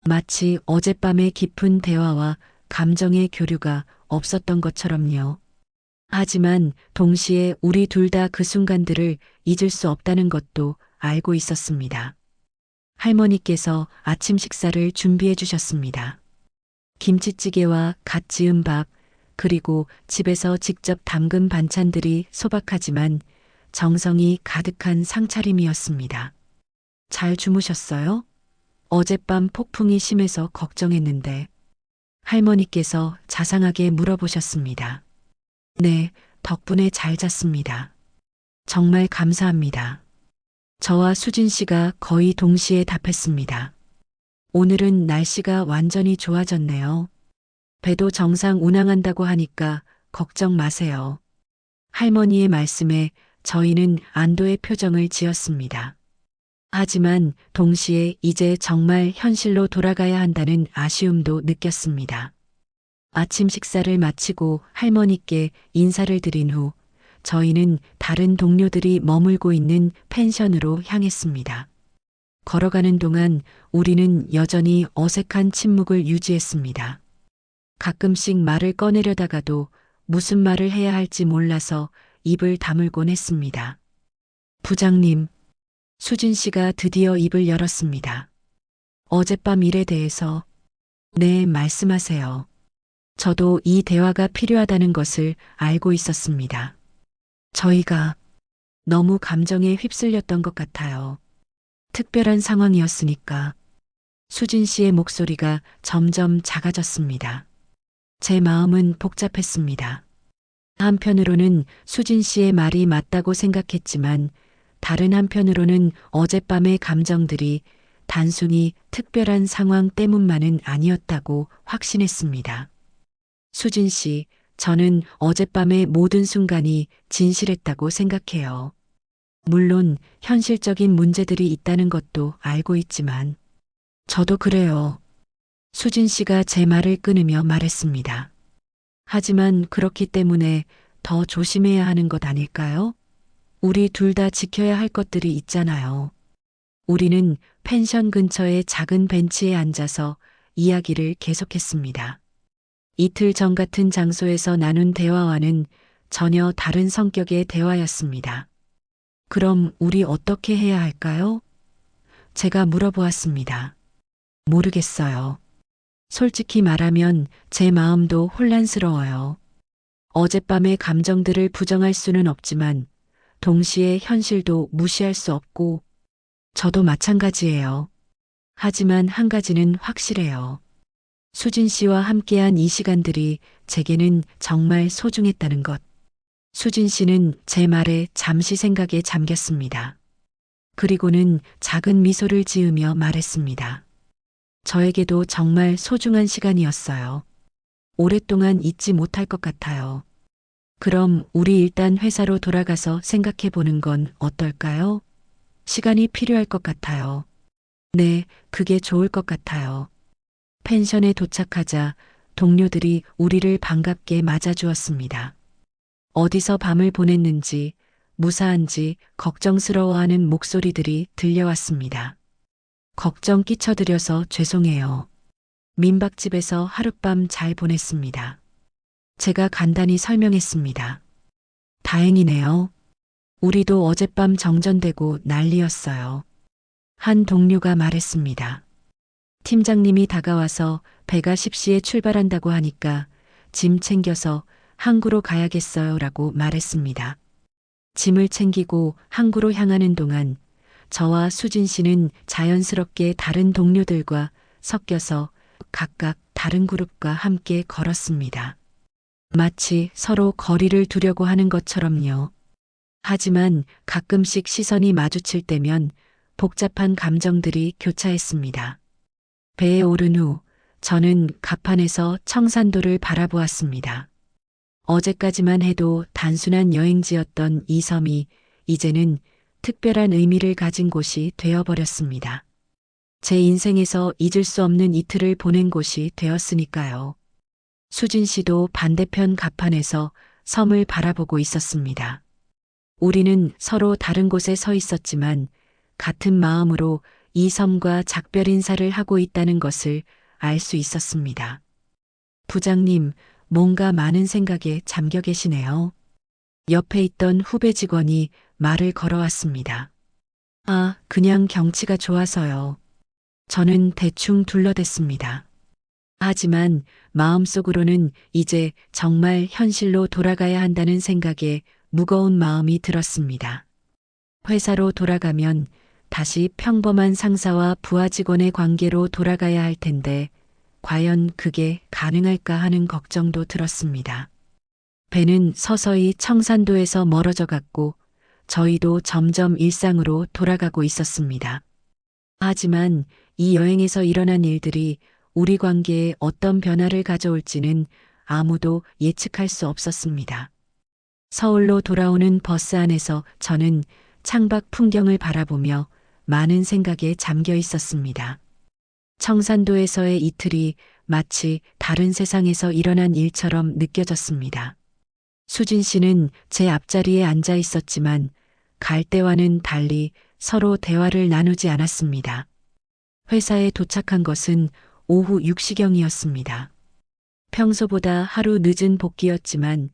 마치 어젯밤의 깊은 대화와 감정의 교류가 없었던 것처럼요. 하지만 동시에 우리 둘 다 그 순간들을 잊을 수 없다는 것도 알고 있었습니다. 할머니께서 아침 식사를 준비해 주셨습니다. 김치찌개와 갓 지은 밥, 그리고 집에서 직접 담근 반찬들이 소박하지만 정성이 가득한 상차림이었습니다. 잘 주무셨어요? 어젯밤 폭풍이 심해서 걱정했는데 할머니께서 자상하게 물어보셨습니다. 네, 덕분에 잘 잤습니다. 정말 감사합니다. 저와 수진 씨가 거의 동시에 답했습니다. 오늘은 날씨가 완전히 좋아졌네요. 배도 정상 운항한다고 하니까 걱정 마세요. 할머니의 말씀에 저희는 안도의 표정을 지었습니다. 하지만 동시에 이제 정말 현실로 돌아가야 한다는 아쉬움도 느꼈습니다. 아침 식사를 마치고 할머니께 인사를 드린 후 저희는 다른 동료들이 머물고 있는 펜션으로 향했습니다. 걸어가는 동안 우리는 여전히 어색한 침묵을 유지했습니다. 가끔씩 말을 꺼내려다가도 무슨 말을 해야 할지 몰라서 입을 다물곤 했습니다. 부장님, 수진 씨가 드디어 입을 열었습니다. 어젯밤 일에 대해서. 네, 말씀하세요. 저도 이 대화가 필요하다는 것을 알고 있었습니다. 저희가 너무 감정에 휩쓸렸던 것 같아요. 특별한 상황이었으니까. 수진 씨의 목소리가 점점 작아졌습니다. 제 마음은 복잡했습니다. 한편으로는 수진 씨의 말이 맞다고 생각했지만 다른 한편으로는 어젯밤의 감정들이 단순히 특별한 상황 때문만은 아니었다고 확신했습니다. 수진 씨, 저는 어젯밤의 모든 순간이 진실했다고 생각해요. 물론 현실적인 문제들이 있다는 것도 알고 있지만 저도 그래요. 수진 씨가 제 말을 끊으며 말했습니다. 하지만 그렇기 때문에 더 조심해야 하는 것 아닐까요? 우리 둘 다 지켜야 할 것들이 있잖아요. 우리는 펜션 근처의 작은 벤치에 앉아서 이야기를 계속했습니다. 이틀 전 같은 장소에서 나눈 대화와는 전혀 다른 성격의 대화였습니다. 그럼 우리 어떻게 해야 할까요? 제가 물어보았습니다. 모르겠어요. 솔직히 말하면 제 마음도 혼란스러워요. 어젯밤의 감정들을 부정할 수는 없지만 동시에 현실도 무시할 수 없고 저도 마찬가지예요. 하지만 한 가지는 확실해요. 수진 씨와 함께한 이 시간들이 제게는 정말 소중했다는 것. 수진 씨는 제 말에 잠시 생각에 잠겼습니다. 그리고는 작은 미소를 지으며 말했습니다. 저에게도 정말 소중한 시간이었어요. 오랫동안 잊지 못할 것 같아요. 그럼 우리 일단 회사로 돌아가서 생각해 보는 건 어떨까요? 시간이 필요할 것 같아요. 네, 그게 좋을 것 같아요. 펜션에 도착하자 동료들이 우리를 반갑게 맞아주었습니다. 어디서 밤을 보냈는지, 무사한지 걱정스러워하는 목소리들이 들려왔습니다. 걱정 끼쳐드려서 죄송해요. 민박집에서 하룻밤 잘 보냈습니다. 제가 간단히 설명했습니다. 다행이네요. 우리도 어젯밤 정전되고 난리였어요. 한 동료가 말했습니다. 팀장님이 다가와서 배가 10시에 출발한다고 하니까 짐 챙겨서 항구로 가야겠어요 라고 말했습니다. 짐을 챙기고 항구로 향하는 동안 저와 수진 씨는 자연스럽게 다른 동료들과 섞여서 각각 다른 그룹과 함께 걸었습니다. 마치 서로 거리를 두려고 하는 것처럼요. 하지만 가끔씩 시선이 마주칠 때면 복잡한 감정들이 교차했습니다. 배에 오른 후 저는 갑판에서 청산도를 바라보았습니다. 어제까지만 해도 단순한 여행지였던 이 섬이 이제는 특별한 의미를 가진 곳이 되어버렸습니다. 제 인생에서 잊을 수 없는 이틀을 보낸 곳이 되었으니까요. 수진 씨도 반대편 갑판에서 섬을 바라보고 있었습니다. 우리는 서로 다른 곳에 서 있었지만 같은 마음으로 이 섬과 작별 인사를 하고 있다는 것을 알 수 있었습니다. 부장님, 뭔가 많은 생각에 잠겨 계시네요. 옆에 있던 후배 직원이 말을 걸어왔습니다. 아, 그냥 경치가 좋아서요. 저는 대충 둘러댔습니다. 하지만 마음속으로는 이제 정말 현실로 돌아가야 한다는 생각에 무거운 마음이 들었습니다. 회사로 돌아가면 다시 평범한 상사와 부하 직원의 관계로 돌아가야 할 텐데 과연 그게 가능할까 하는 걱정도 들었습니다. 배는 서서히 청산도에서 멀어져 갔고 저희도 점점 일상으로 돌아가고 있었습니다. 하지만 이 여행에서 일어난 일들이 우리 관계에 어떤 변화를 가져올지는 아무도 예측할 수 없었습니다. 서울로 돌아오는 버스 안에서 저는 창밖 풍경을 바라보며 많은 생각에 잠겨 있었습니다. 청산도에서의 이틀이 마치 다른 세상에서 일어난 일처럼 느껴졌습니다. 수진 씨는 제 앞자리에 앉아 있었지만 갈 때와는 달리 서로 대화를 나누지 않았습니다. 회사에 도착한 것은 오후 6시경이었습니다. 평소보다 하루 늦은 복귀였지만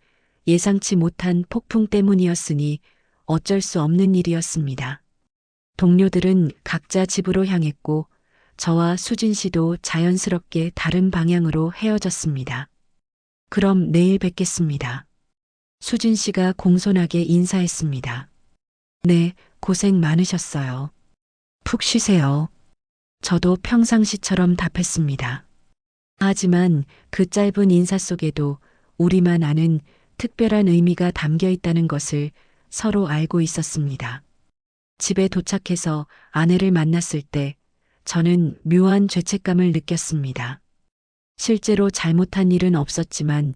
예상치 못한 폭풍 때문이었으니 어쩔 수 없는 일이었습니다. 동료들은 각자 집으로 향했고 저와 수진 씨도 자연스럽게 다른 방향으로 헤어졌습니다. 그럼 내일 뵙겠습니다. 수진 씨가 공손하게 인사했습니다. 네, 고생 많으셨어요. 푹 쉬세요. 저도 평상시처럼 답했습니다. 하지만 그 짧은 인사 속에도 우리만 아는 특별한 의미가 담겨 있다는 것을 서로 알고 있었습니다. 집에 도착해서 아내를 만났을 때 저는 묘한 죄책감을 느꼈습니다. 실제로 잘못한 일은 없었지만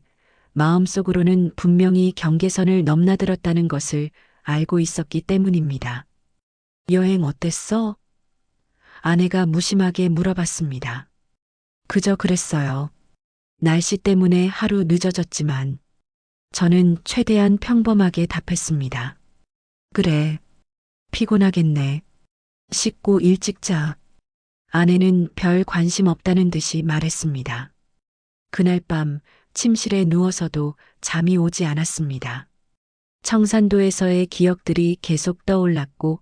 마음속으로는 분명히 경계선을 넘나들었다는 것을 알고 있었기 때문입니다. 여행 어땠어? 아내가 무심하게 물어봤습니다. 그저 그랬어요. 날씨 때문에 하루 늦어졌지만 저는 최대한 평범하게 답했습니다. 그래, 피곤하겠네. 씻고 일찍 자. 아내는 별 관심 없다는 듯이 말했습니다. 그날 밤 침실에 누워서도 잠이 오지 않았습니다. 청산도에서의 기억들이 계속 떠올랐고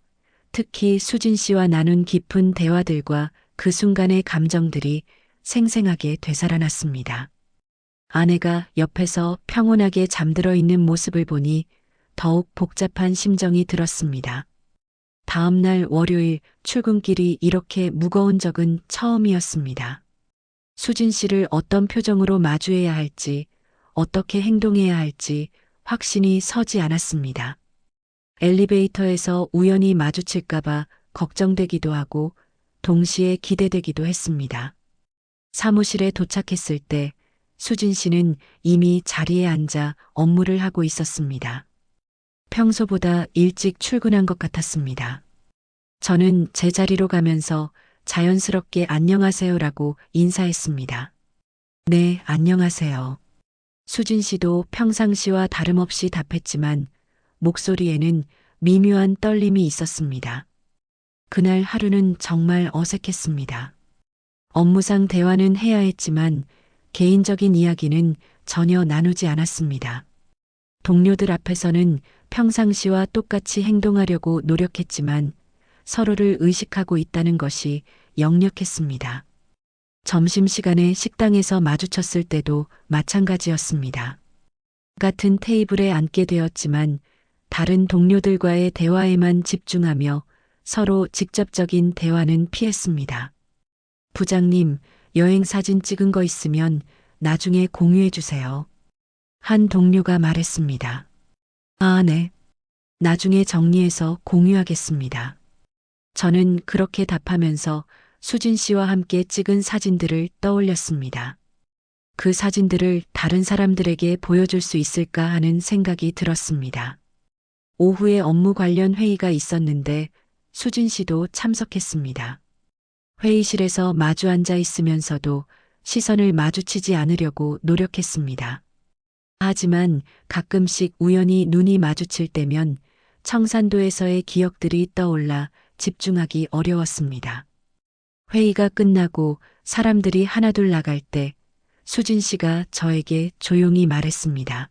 특히 수진 씨와 나눈 깊은 대화들과 그 순간의 감정들이 생생하게 되살아났습니다. 아내가 옆에서 평온하게 잠들어 있는 모습을 보니 더욱 복잡한 심정이 들었습니다. 다음 날 월요일 출근길이 이렇게 무거운 적은 처음이었습니다. 수진 씨를 어떤 표정으로 마주해야 할지, 어떻게 행동해야 할지 확신이 서지 않았습니다. 엘리베이터에서 우연히 마주칠까봐 걱정되기도 하고 동시에 기대되기도 했습니다. 사무실에 도착했을 때 수진 씨는 이미 자리에 앉아 업무를 하고 있었습니다. 평소보다 일찍 출근한 것 같았습니다. 저는 제 자리로 가면서 자연스럽게 안녕하세요라고 인사했습니다. 네, 안녕하세요. 수진 씨도 평상시와 다름없이 답했지만 목소리에는 미묘한 떨림이 있었습니다. 그날 하루는 정말 어색했습니다. 업무상 대화는 해야 했지만 개인적인 이야기는 전혀 나누지 않았습니다. 동료들 앞에서는 평상시와 똑같이 행동하려고 노력했지만 서로를 의식하고 있다는 것이 역력했습니다. 점심시간에 식당에서 마주쳤을 때도 마찬가지였습니다. 같은 테이블에 앉게 되었지만 다른 동료들과의 대화에만 집중하며 서로 직접적인 대화는 피했습니다. 부장님, 여행 사진 찍은 거 있으면 나중에 공유해 주세요. 한 동료가 말했습니다. 아, 네. 나중에 정리해서 공유하겠습니다. 저는 그렇게 답하면서 수진 씨와 함께 찍은 사진들을 떠올렸습니다. 그 사진들을 다른 사람들에게 보여줄 수 있을까 하는 생각이 들었습니다. 오후에 업무 관련 회의가 있었는데 수진 씨도 참석했습니다. 회의실에서 마주 앉아 있으면서도 시선을 마주치지 않으려고 노력했습니다. 하지만 가끔씩 우연히 눈이 마주칠 때면 청산도에서의 기억들이 떠올라 집중하기 어려웠습니다. 회의가 끝나고 사람들이 하나둘 나갈 때 수진 씨가 저에게 조용히 말했습니다.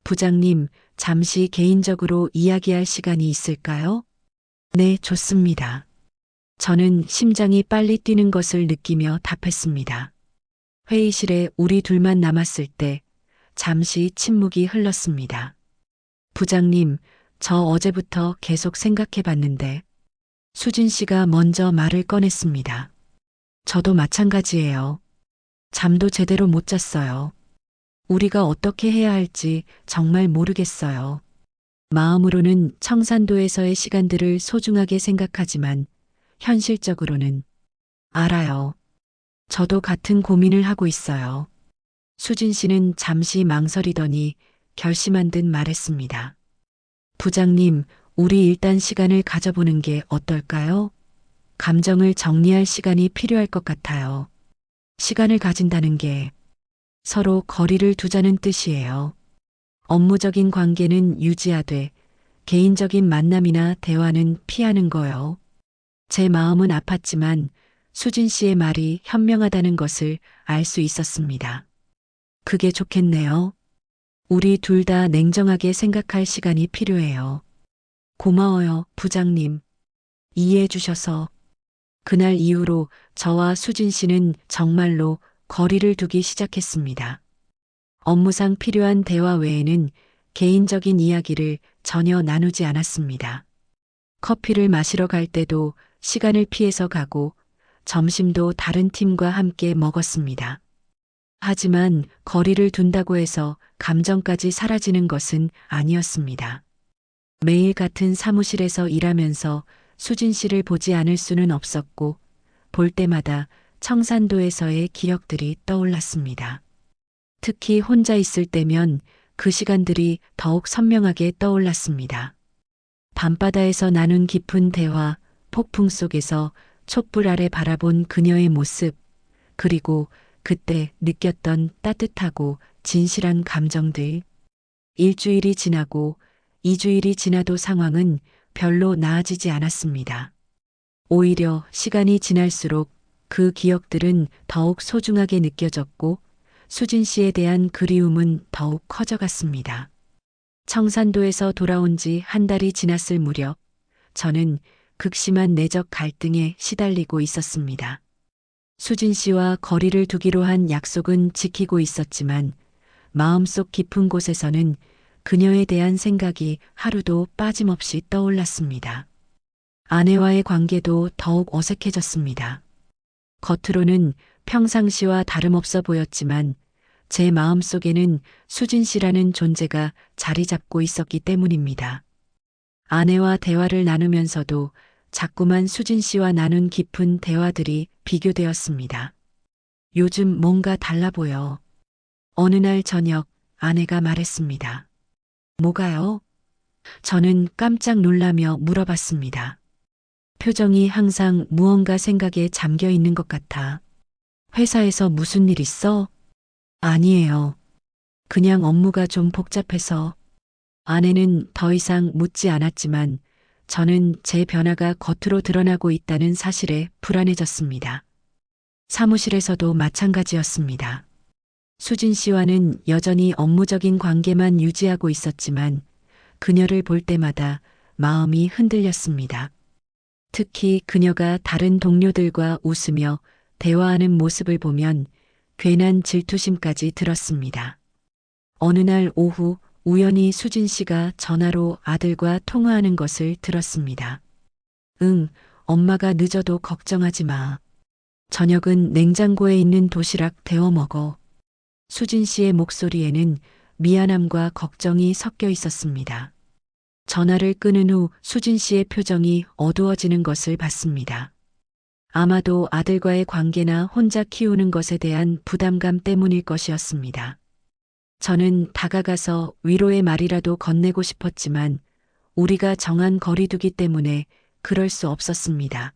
부장님, 잠시 개인적으로 이야기할 시간이 있을까요? 네, 좋습니다. 저는 심장이 빨리 뛰는 것을 느끼며 답했습니다. 회의실에 우리 둘만 남았을 때 잠시 침묵이 흘렀습니다. 부장님, 저 어제부터 계속 생각해 봤는데 수진 씨가 먼저 말을 꺼냈습니다. 저도 마찬가지예요. 잠도 제대로 못 잤어요. 우리가 어떻게 해야 할지 정말 모르겠어요. 마음으로는 청산도에서의 시간들을 소중하게 생각하지만 현실적으로는 알아요. 저도 같은 고민을 하고 있어요. 수진 씨는 잠시 망설이더니 결심한 듯 말했습니다. 부장님, 우리 일단 시간을 가져보는 게 어떨까요? 감정을 정리할 시간이 필요할 것 같아요. 시간을 가진다는 게 서로 거리를 두자는 뜻이에요. 업무적인 관계는 유지하되 개인적인 만남이나 대화는 피하는 거요. 제 마음은 아팠지만 수진 씨의 말이 현명하다는 것을 알 수 있었습니다. 그게 좋겠네요. 우리 둘 다 냉정하게 생각할 시간이 필요해요. 고마워요, 부장님. 이해해 주셔서. 그날 이후로 저와 수진 씨는 정말로 거리를 두기 시작했습니다. 업무상 필요한 대화 외에는 개인적인 이야기를 전혀 나누지 않았습니다. 커피를 마시러 갈 때도 시간을 피해서 가고 점심도 다른 팀과 함께 먹었습니다. 하지만 거리를 둔다고 해서 감정까지 사라지는 것은 아니었습니다. 매일 같은 사무실에서 일하면서 수진 씨를 보지 않을 수는 없었고 볼 때마다 청산도에서의 기억들이 떠올랐습니다. 특히 혼자 있을 때면 그 시간들이 더욱 선명하게 떠올랐습니다. 밤바다에서 나눈 깊은 대화, 폭풍 속에서 촛불 아래 바라본 그녀의 모습, 그리고 그때 느꼈던 따뜻하고 진실한 감정들. 일주일이 지나고 2주일이 지나도 상황은 별로 나아지지 않았습니다. 오히려 시간이 지날수록 그 기억들은 더욱 소중하게 느껴졌고 수진 씨에 대한 그리움은 더욱 커져갔습니다. 청산도에서 돌아온 지 한 달이 지났을 무렵 저는 극심한 내적 갈등에 시달리고 있었습니다. 수진 씨와 거리를 두기로 한 약속은 지키고 있었지만 마음속 깊은 곳에서는 그녀에 대한 생각이 하루도 빠짐없이 떠올랐습니다. 아내와의 관계도 더욱 어색해졌습니다. 겉으로는 평상시와 다름없어 보였지만 제 마음속에는 수진 씨라는 존재가 자리 잡고 있었기 때문입니다. 아내와 대화를 나누면서도 자꾸만 수진 씨와 나눈 깊은 대화들이 비교되었습니다. 요즘 뭔가 달라 보여. 어느 날 저녁 아내가 말했습니다. 뭐가요? 저는 깜짝 놀라며 물어봤습니다. 표정이 항상 무언가 생각에 잠겨 있는 것 같아. 회사에서 무슨 일 있어? 아니에요. 그냥 업무가 좀 복잡해서. 아내는 더 이상 묻지 않았지만 저는 제 변화가 겉으로 드러나고 있다는 사실에 불안해졌습니다. 사무실에서도 마찬가지였습니다. 수진 씨와는 여전히 업무적인 관계만 유지하고 있었지만 그녀를 볼 때마다 마음이 흔들렸습니다. 특히 그녀가 다른 동료들과 웃으며 대화하는 모습을 보면 괜한 질투심까지 들었습니다. 어느 날 오후 우연히 수진 씨가 전화로 아들과 통화하는 것을 들었습니다. 응, 엄마가 늦어도 걱정하지 마. 저녁은 냉장고에 있는 도시락 데워 먹어. 수진 씨의 목소리에는 미안함과 걱정이 섞여 있었습니다. 전화를 끊은 후 수진 씨의 표정이 어두워지는 것을 봤습니다. 아마도 아들과의 관계나 혼자 키우는 것에 대한 부담감 때문일 것이었습니다. 저는 다가가서 위로의 말이라도 건네고 싶었지만 우리가 정한 거리두기 때문에 그럴 수 없었습니다.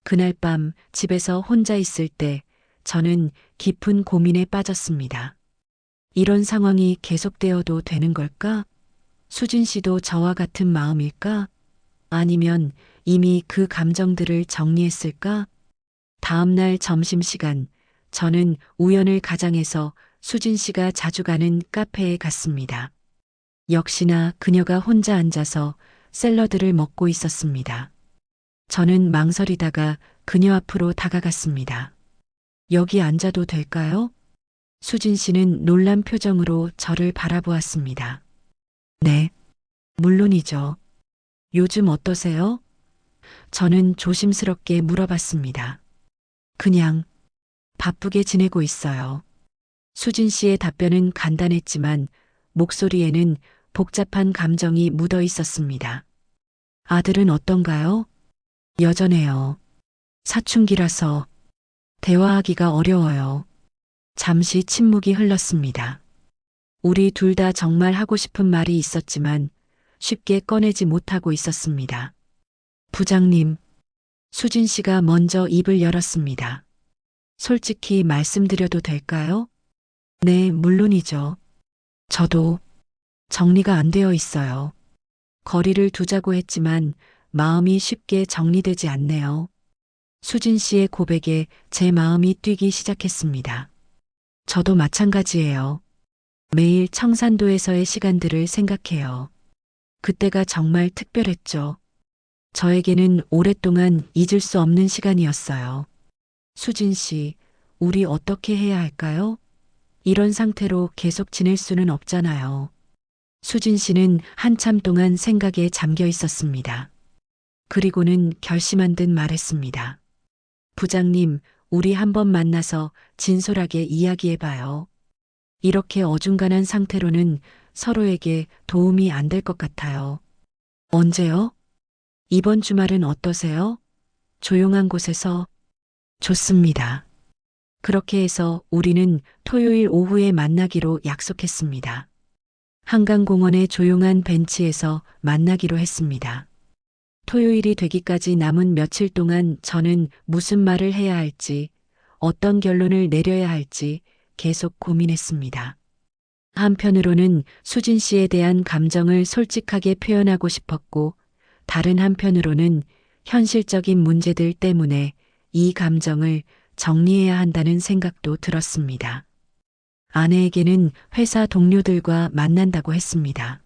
그날 밤 집에서 혼자 있을 때 저는 깊은 고민에 빠졌습니다. 이런 상황이 계속되어도 되는 걸까? 수진 씨도 저와 같은 마음일까? 아니면 이미 그 감정들을 정리했을까? 다음 날 점심시간, 저는 우연을 가장해서 수진 씨가 자주 가는 카페에 갔습니다. 역시나 그녀가 혼자 앉아서 샐러드를 먹고 있었습니다. 저는 망설이다가 그녀 앞으로 다가갔습니다. 여기 앉아도 될까요? 수진 씨는 놀란 표정으로 저를 바라보았습니다. 네, 물론이죠. 요즘 어떠세요? 저는 조심스럽게 물어봤습니다. 그냥 바쁘게 지내고 있어요. 수진 씨의 답변은 간단했지만 목소리에는 복잡한 감정이 묻어 있었습니다. 아들은 어떤가요? 여전해요. 사춘기라서 대화하기가 어려워요. 잠시 침묵이 흘렀습니다. 우리 둘 다 정말 하고 싶은 말이 있었지만 쉽게 꺼내지 못하고 있었습니다. 부장님, 수진 씨가 먼저 입을 열었습니다. 솔직히 말씀드려도 될까요? 네, 물론이죠. 저도 정리가 안 되어 있어요. 거리를 두자고 했지만 마음이 쉽게 정리되지 않네요. 수진 씨의 고백에 제 마음이 뛰기 시작했습니다. 저도 마찬가지예요. 매일 청산도에서의 시간들을 생각해요. 그때가 정말 특별했죠. 저에게는 오랫동안 잊을 수 없는 시간이었어요. 수진 씨, 우리 어떻게 해야 할까요? 이런 상태로 계속 지낼 수는 없잖아요. 수진 씨는 한참 동안 생각에 잠겨 있었습니다. 그리고는 결심한 듯 말했습니다. 부장님, 우리 한번 만나서 진솔하게 이야기해봐요. 이렇게 어중간한 상태로는 서로에게 도움이 안 될 것 같아요. 언제요? 이번 주말은 어떠세요? 조용한 곳에서. 좋습니다. 그렇게 해서 우리는 토요일 오후에 만나기로 약속했습니다. 한강공원의 조용한 벤치에서 만나기로 했습니다. 토요일이 되기까지 남은 며칠 동안 저는 무슨 말을 해야 할지, 어떤 결론을 내려야 할지 계속 고민했습니다. 한편으로는 수진 씨에 대한 감정을 솔직하게 표현하고 싶었고, 다른 한편으로는 현실적인 문제들 때문에 이 감정을 정리해야 한다는 생각도 들었습니다. 아내에게는 회사 동료들과 만난다고 했습니다.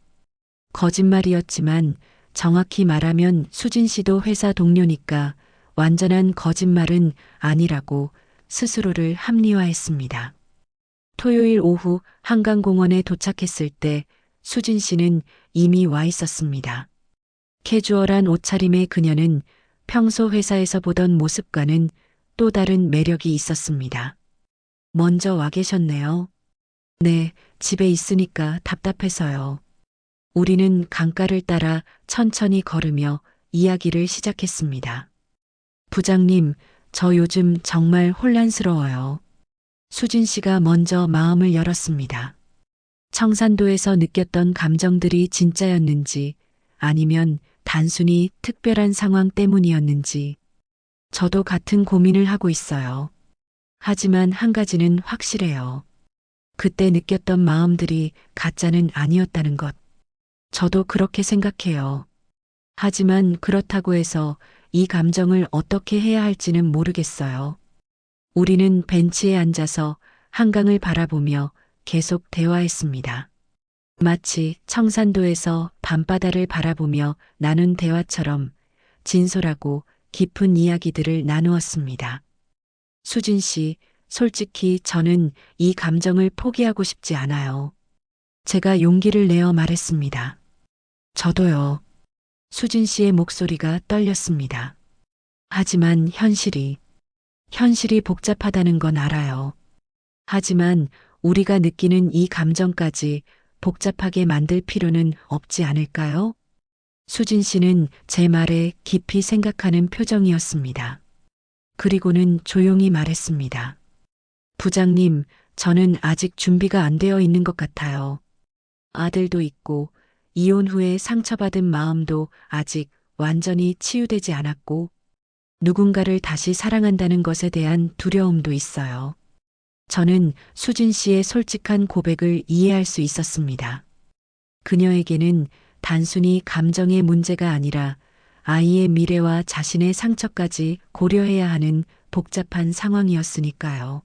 거짓말이었지만 정확히 말하면 수진 씨도 회사 동료니까 완전한 거짓말은 아니라고 스스로를 합리화했습니다. 토요일 오후 한강공원에 도착했을 때 수진 씨는 이미 와 있었습니다. 캐주얼한 옷차림의 그녀는 평소 회사에서 보던 모습과는 또 다른 매력이 있었습니다. 먼저 와 계셨네요. 네, 집에 있으니까 답답해서요. 우리는 강가를 따라 천천히 걸으며 이야기를 시작했습니다. 부장님, 저 요즘 정말 혼란스러워요. 수진 씨가 먼저 마음을 열었습니다. 청산도에서 느꼈던 감정들이 진짜였는지 아니면 단순히 특별한 상황 때문이었는지 저도 같은 고민을 하고 있어요. 하지만 한 가지는 확실해요. 그때 느꼈던 마음들이 가짜는 아니었다는 것. 저도 그렇게 생각해요. 하지만 그렇다고 해서 이 감정을 어떻게 해야 할지는 모르겠어요. 우리는 벤치에 앉아서 한강을 바라보며 계속 대화했습니다. 마치 청산도에서 밤바다를 바라보며 나눈 대화처럼 진솔하고 깊은 이야기들을 나누었습니다. 수진 씨, 솔직히 저는 이 감정을 포기하고 싶지 않아요. 제가 용기를 내어 말했습니다. 저도요. 수진 씨의 목소리가 떨렸습니다. 하지만 현실이 복잡하다는 건 알아요. 하지만 우리가 느끼는 이 감정까지 복잡하게 만들 필요는 없지 않을까요? 수진 씨는 제 말에 깊이 생각하는 표정이었습니다. 그리고는 조용히 말했습니다. 부장님, 저는 아직 준비가 안 되어 있는 것 같아요. 아들도 있고, 이혼 후에 상처받은 마음도 아직 완전히 치유되지 않았고, 누군가를 다시 사랑한다는 것에 대한 두려움도 있어요. 저는 수진 씨의 솔직한 고백을 이해할 수 있었습니다. 그녀에게는 단순히 감정의 문제가 아니라 아이의 미래와 자신의 상처까지 고려해야 하는 복잡한 상황이었으니까요.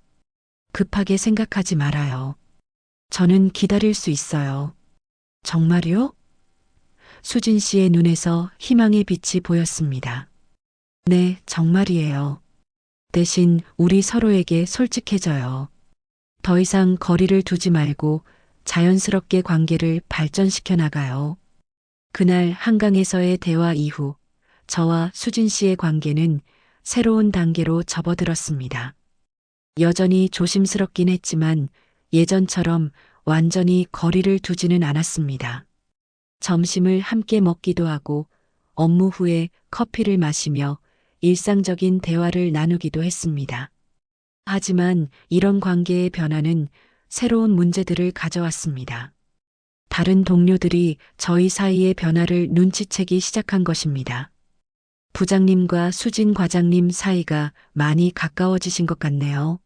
급하게 생각하지 말아요. 저는 기다릴 수 있어요. 정말요? 수진 씨의 눈에서 희망의 빛이 보였습니다. 네, 정말이에요. 대신 우리 서로에게 솔직해져요. 더 이상 거리를 두지 말고 자연스럽게 관계를 발전시켜 나가요. 그날 한강에서의 대화 이후 저와 수진 씨의 관계는 새로운 단계로 접어들었습니다. 여전히 조심스럽긴 했지만 예전처럼 완전히 거리를 두지는 않았습니다. 점심을 함께 먹기도 하고 업무 후에 커피를 마시며 일상적인 대화를 나누기도 했습니다. 하지만 이런 관계의 변화는 새로운 문제들을 가져왔습니다. 다른 동료들이 저희 사이의 변화를 눈치채기 시작한 것입니다. 부장님과 수진 과장님 사이가 많이 가까워지신 것 같네요.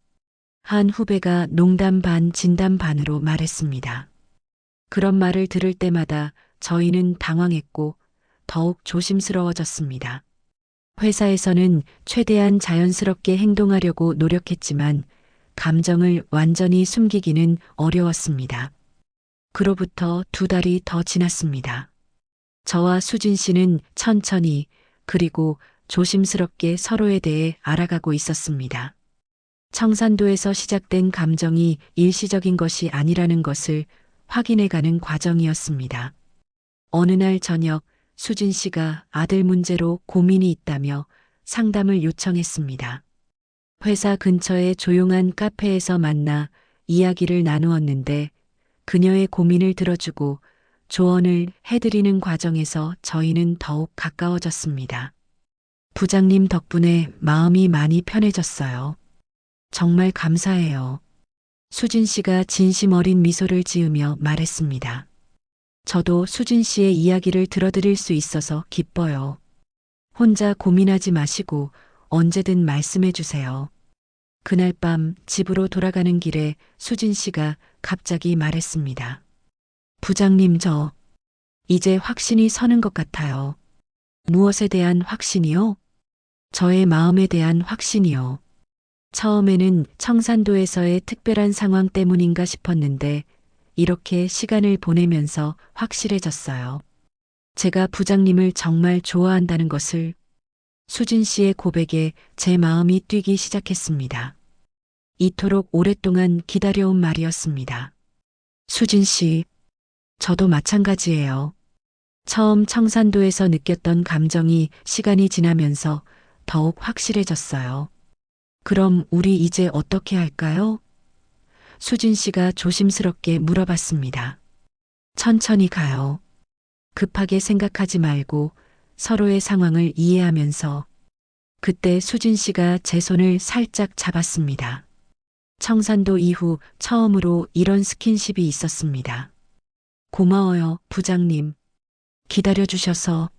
한 후배가 농담 반 진담 반으로 말했습니다. 그런 말을 들을 때마다 저희는 당황했고 더욱 조심스러워졌습니다. 회사에서는 최대한 자연스럽게 행동하려고 노력했지만 감정을 완전히 숨기기는 어려웠습니다. 그로부터 2달이 더 지났습니다. 저와 수진 씨는 천천히 그리고 조심스럽게 서로에 대해 알아가고 있었습니다. 청산도에서 시작된 감정이 일시적인 것이 아니라는 것을 확인해가는 과정이었습니다. 어느 날 저녁 수진 씨가 아들 문제로 고민이 있다며 상담을 요청했습니다. 회사 근처의 조용한 카페에서 만나 이야기를 나누었는데 그녀의 고민을 들어주고 조언을 해드리는 과정에서 저희는 더욱 가까워졌습니다. 부장님 덕분에 마음이 많이 편해졌어요. 정말 감사해요. 수진 씨가 진심 어린 미소를 지으며 말했습니다. 저도 수진 씨의 이야기를 들어드릴 수 있어서 기뻐요. 혼자 고민하지 마시고 언제든 말씀해 주세요. 그날 밤 집으로 돌아가는 길에 수진 씨가 갑자기 말했습니다. 부장님, 저 이제 확신이 서는 것 같아요. 무엇에 대한 확신이요? 저의 마음에 대한 확신이요. 처음에는 청산도에서의 특별한 상황 때문인가 싶었는데 이렇게 시간을 보내면서 확실해졌어요. 제가 부장님을 정말 좋아한다는 것을. 수진 씨의 고백에 제 마음이 뛰기 시작했습니다. 이토록 오랫동안 기다려온 말이었습니다. 수진 씨, 저도 마찬가지예요. 처음 청산도에서 느꼈던 감정이 시간이 지나면서 더욱 확실해졌어요. 그럼 우리 이제 어떻게 할까요? 수진 씨가 조심스럽게 물어봤습니다. 천천히 가요. 급하게 생각하지 말고 서로의 상황을 이해하면서. 그때 수진 씨가 제 손을 살짝 잡았습니다. 청산도 이후 처음으로 이런 스킨십이 있었습니다. 고마워요, 부장님. 기다려주셔서.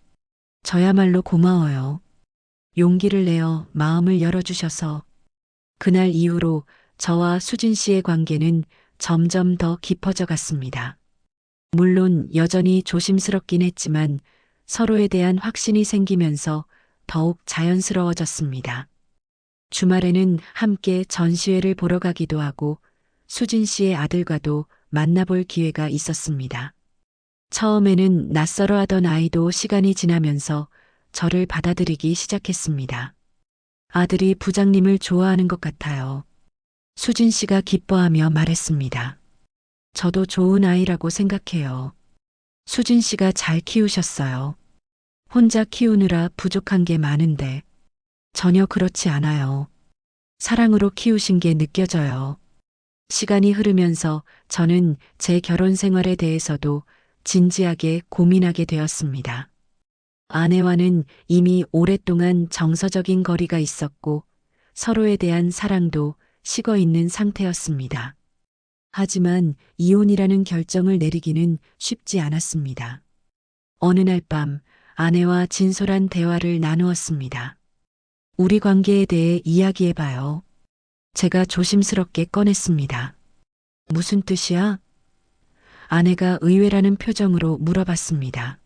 저야말로 고마워요. 용기를 내어 마음을 열어주셔서. 그날 이후로 저와 수진 씨의 관계는 점점 더 깊어져 갔습니다. 물론 여전히 조심스럽긴 했지만 서로에 대한 확신이 생기면서 더욱 자연스러워졌습니다. 주말에는 함께 전시회를 보러 가기도 하고 수진 씨의 아들과도 만나볼 기회가 있었습니다. 처음에는 낯설어 하던 아이도 시간이 지나면서 저를 받아들이기 시작했습니다. 아들이 부장님을 좋아하는 것 같아요. 수진 씨가 기뻐하며 말했습니다. 저도 좋은 아이라고 생각해요. 수진 씨가 잘 키우셨어요. 혼자 키우느라 부족한 게 많은데 전혀 그렇지 않아요. 사랑으로 키우신 게 느껴져요. 시간이 흐르면서 저는 제 결혼 생활에 대해서도 진지하게 고민하게 되었습니다. 아내와는 이미 오랫동안 정서적인 거리가 있었고 서로에 대한 사랑도 식어 있는 상태였습니다. 하지만 이혼이라는 결정을 내리기는 쉽지 않았습니다. 어느 날 밤 아내와 진솔한 대화를 나누었습니다. 우리 관계에 대해 이야기해봐요. 제가 조심스럽게 꺼냈습니다. 무슨 뜻이야? 아내가 의외라는 표정으로 물어봤습니다.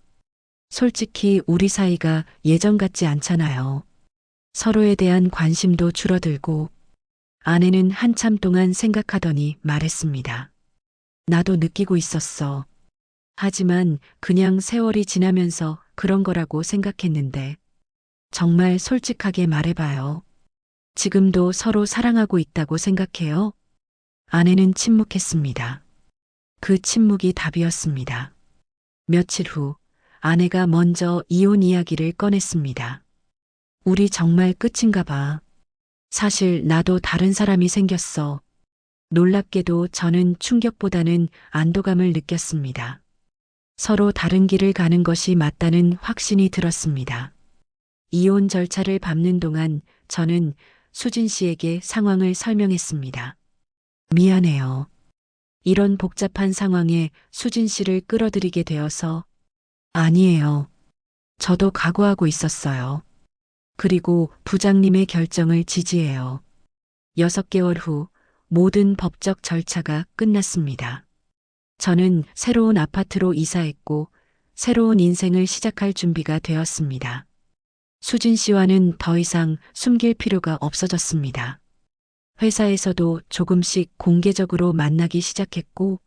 솔직히 우리 사이가 예전 같지 않잖아요. 서로에 대한 관심도 줄어들고. 아내는 한참 동안 생각하더니 말했습니다. 나도 느끼고 있었어. 하지만 그냥 세월이 지나면서 그런 거라고 생각했는데. 정말 솔직하게 말해봐요. 지금도 서로 사랑하고 있다고 생각해요? 아내는 침묵했습니다. 그 침묵이 답이었습니다. 며칠 후 아내가 먼저 이혼 이야기를 꺼냈습니다. 우리 정말 끝인가 봐. 사실 나도 다른 사람이 생겼어. 놀랍게도 저는 충격보다는 안도감을 느꼈습니다. 서로 다른 길을 가는 것이 맞다는 확신이 들었습니다. 이혼 절차를 밟는 동안 저는 수진 씨에게 상황을 설명했습니다. 미안해요. 이런 복잡한 상황에 수진 씨를 끌어들이게 되어서. 아니에요. 저도 각오하고 있었어요. 그리고 부장님의 결정을 지지해요. 6개월 후 모든 법적 절차가 끝났습니다. 저는 새로운 아파트로 이사했고 새로운 인생을 시작할 준비가 되었습니다. 수진 씨와는 더 이상 숨길 필요가 없어졌습니다. 회사에서도 조금씩 공개적으로 만나기 시작했고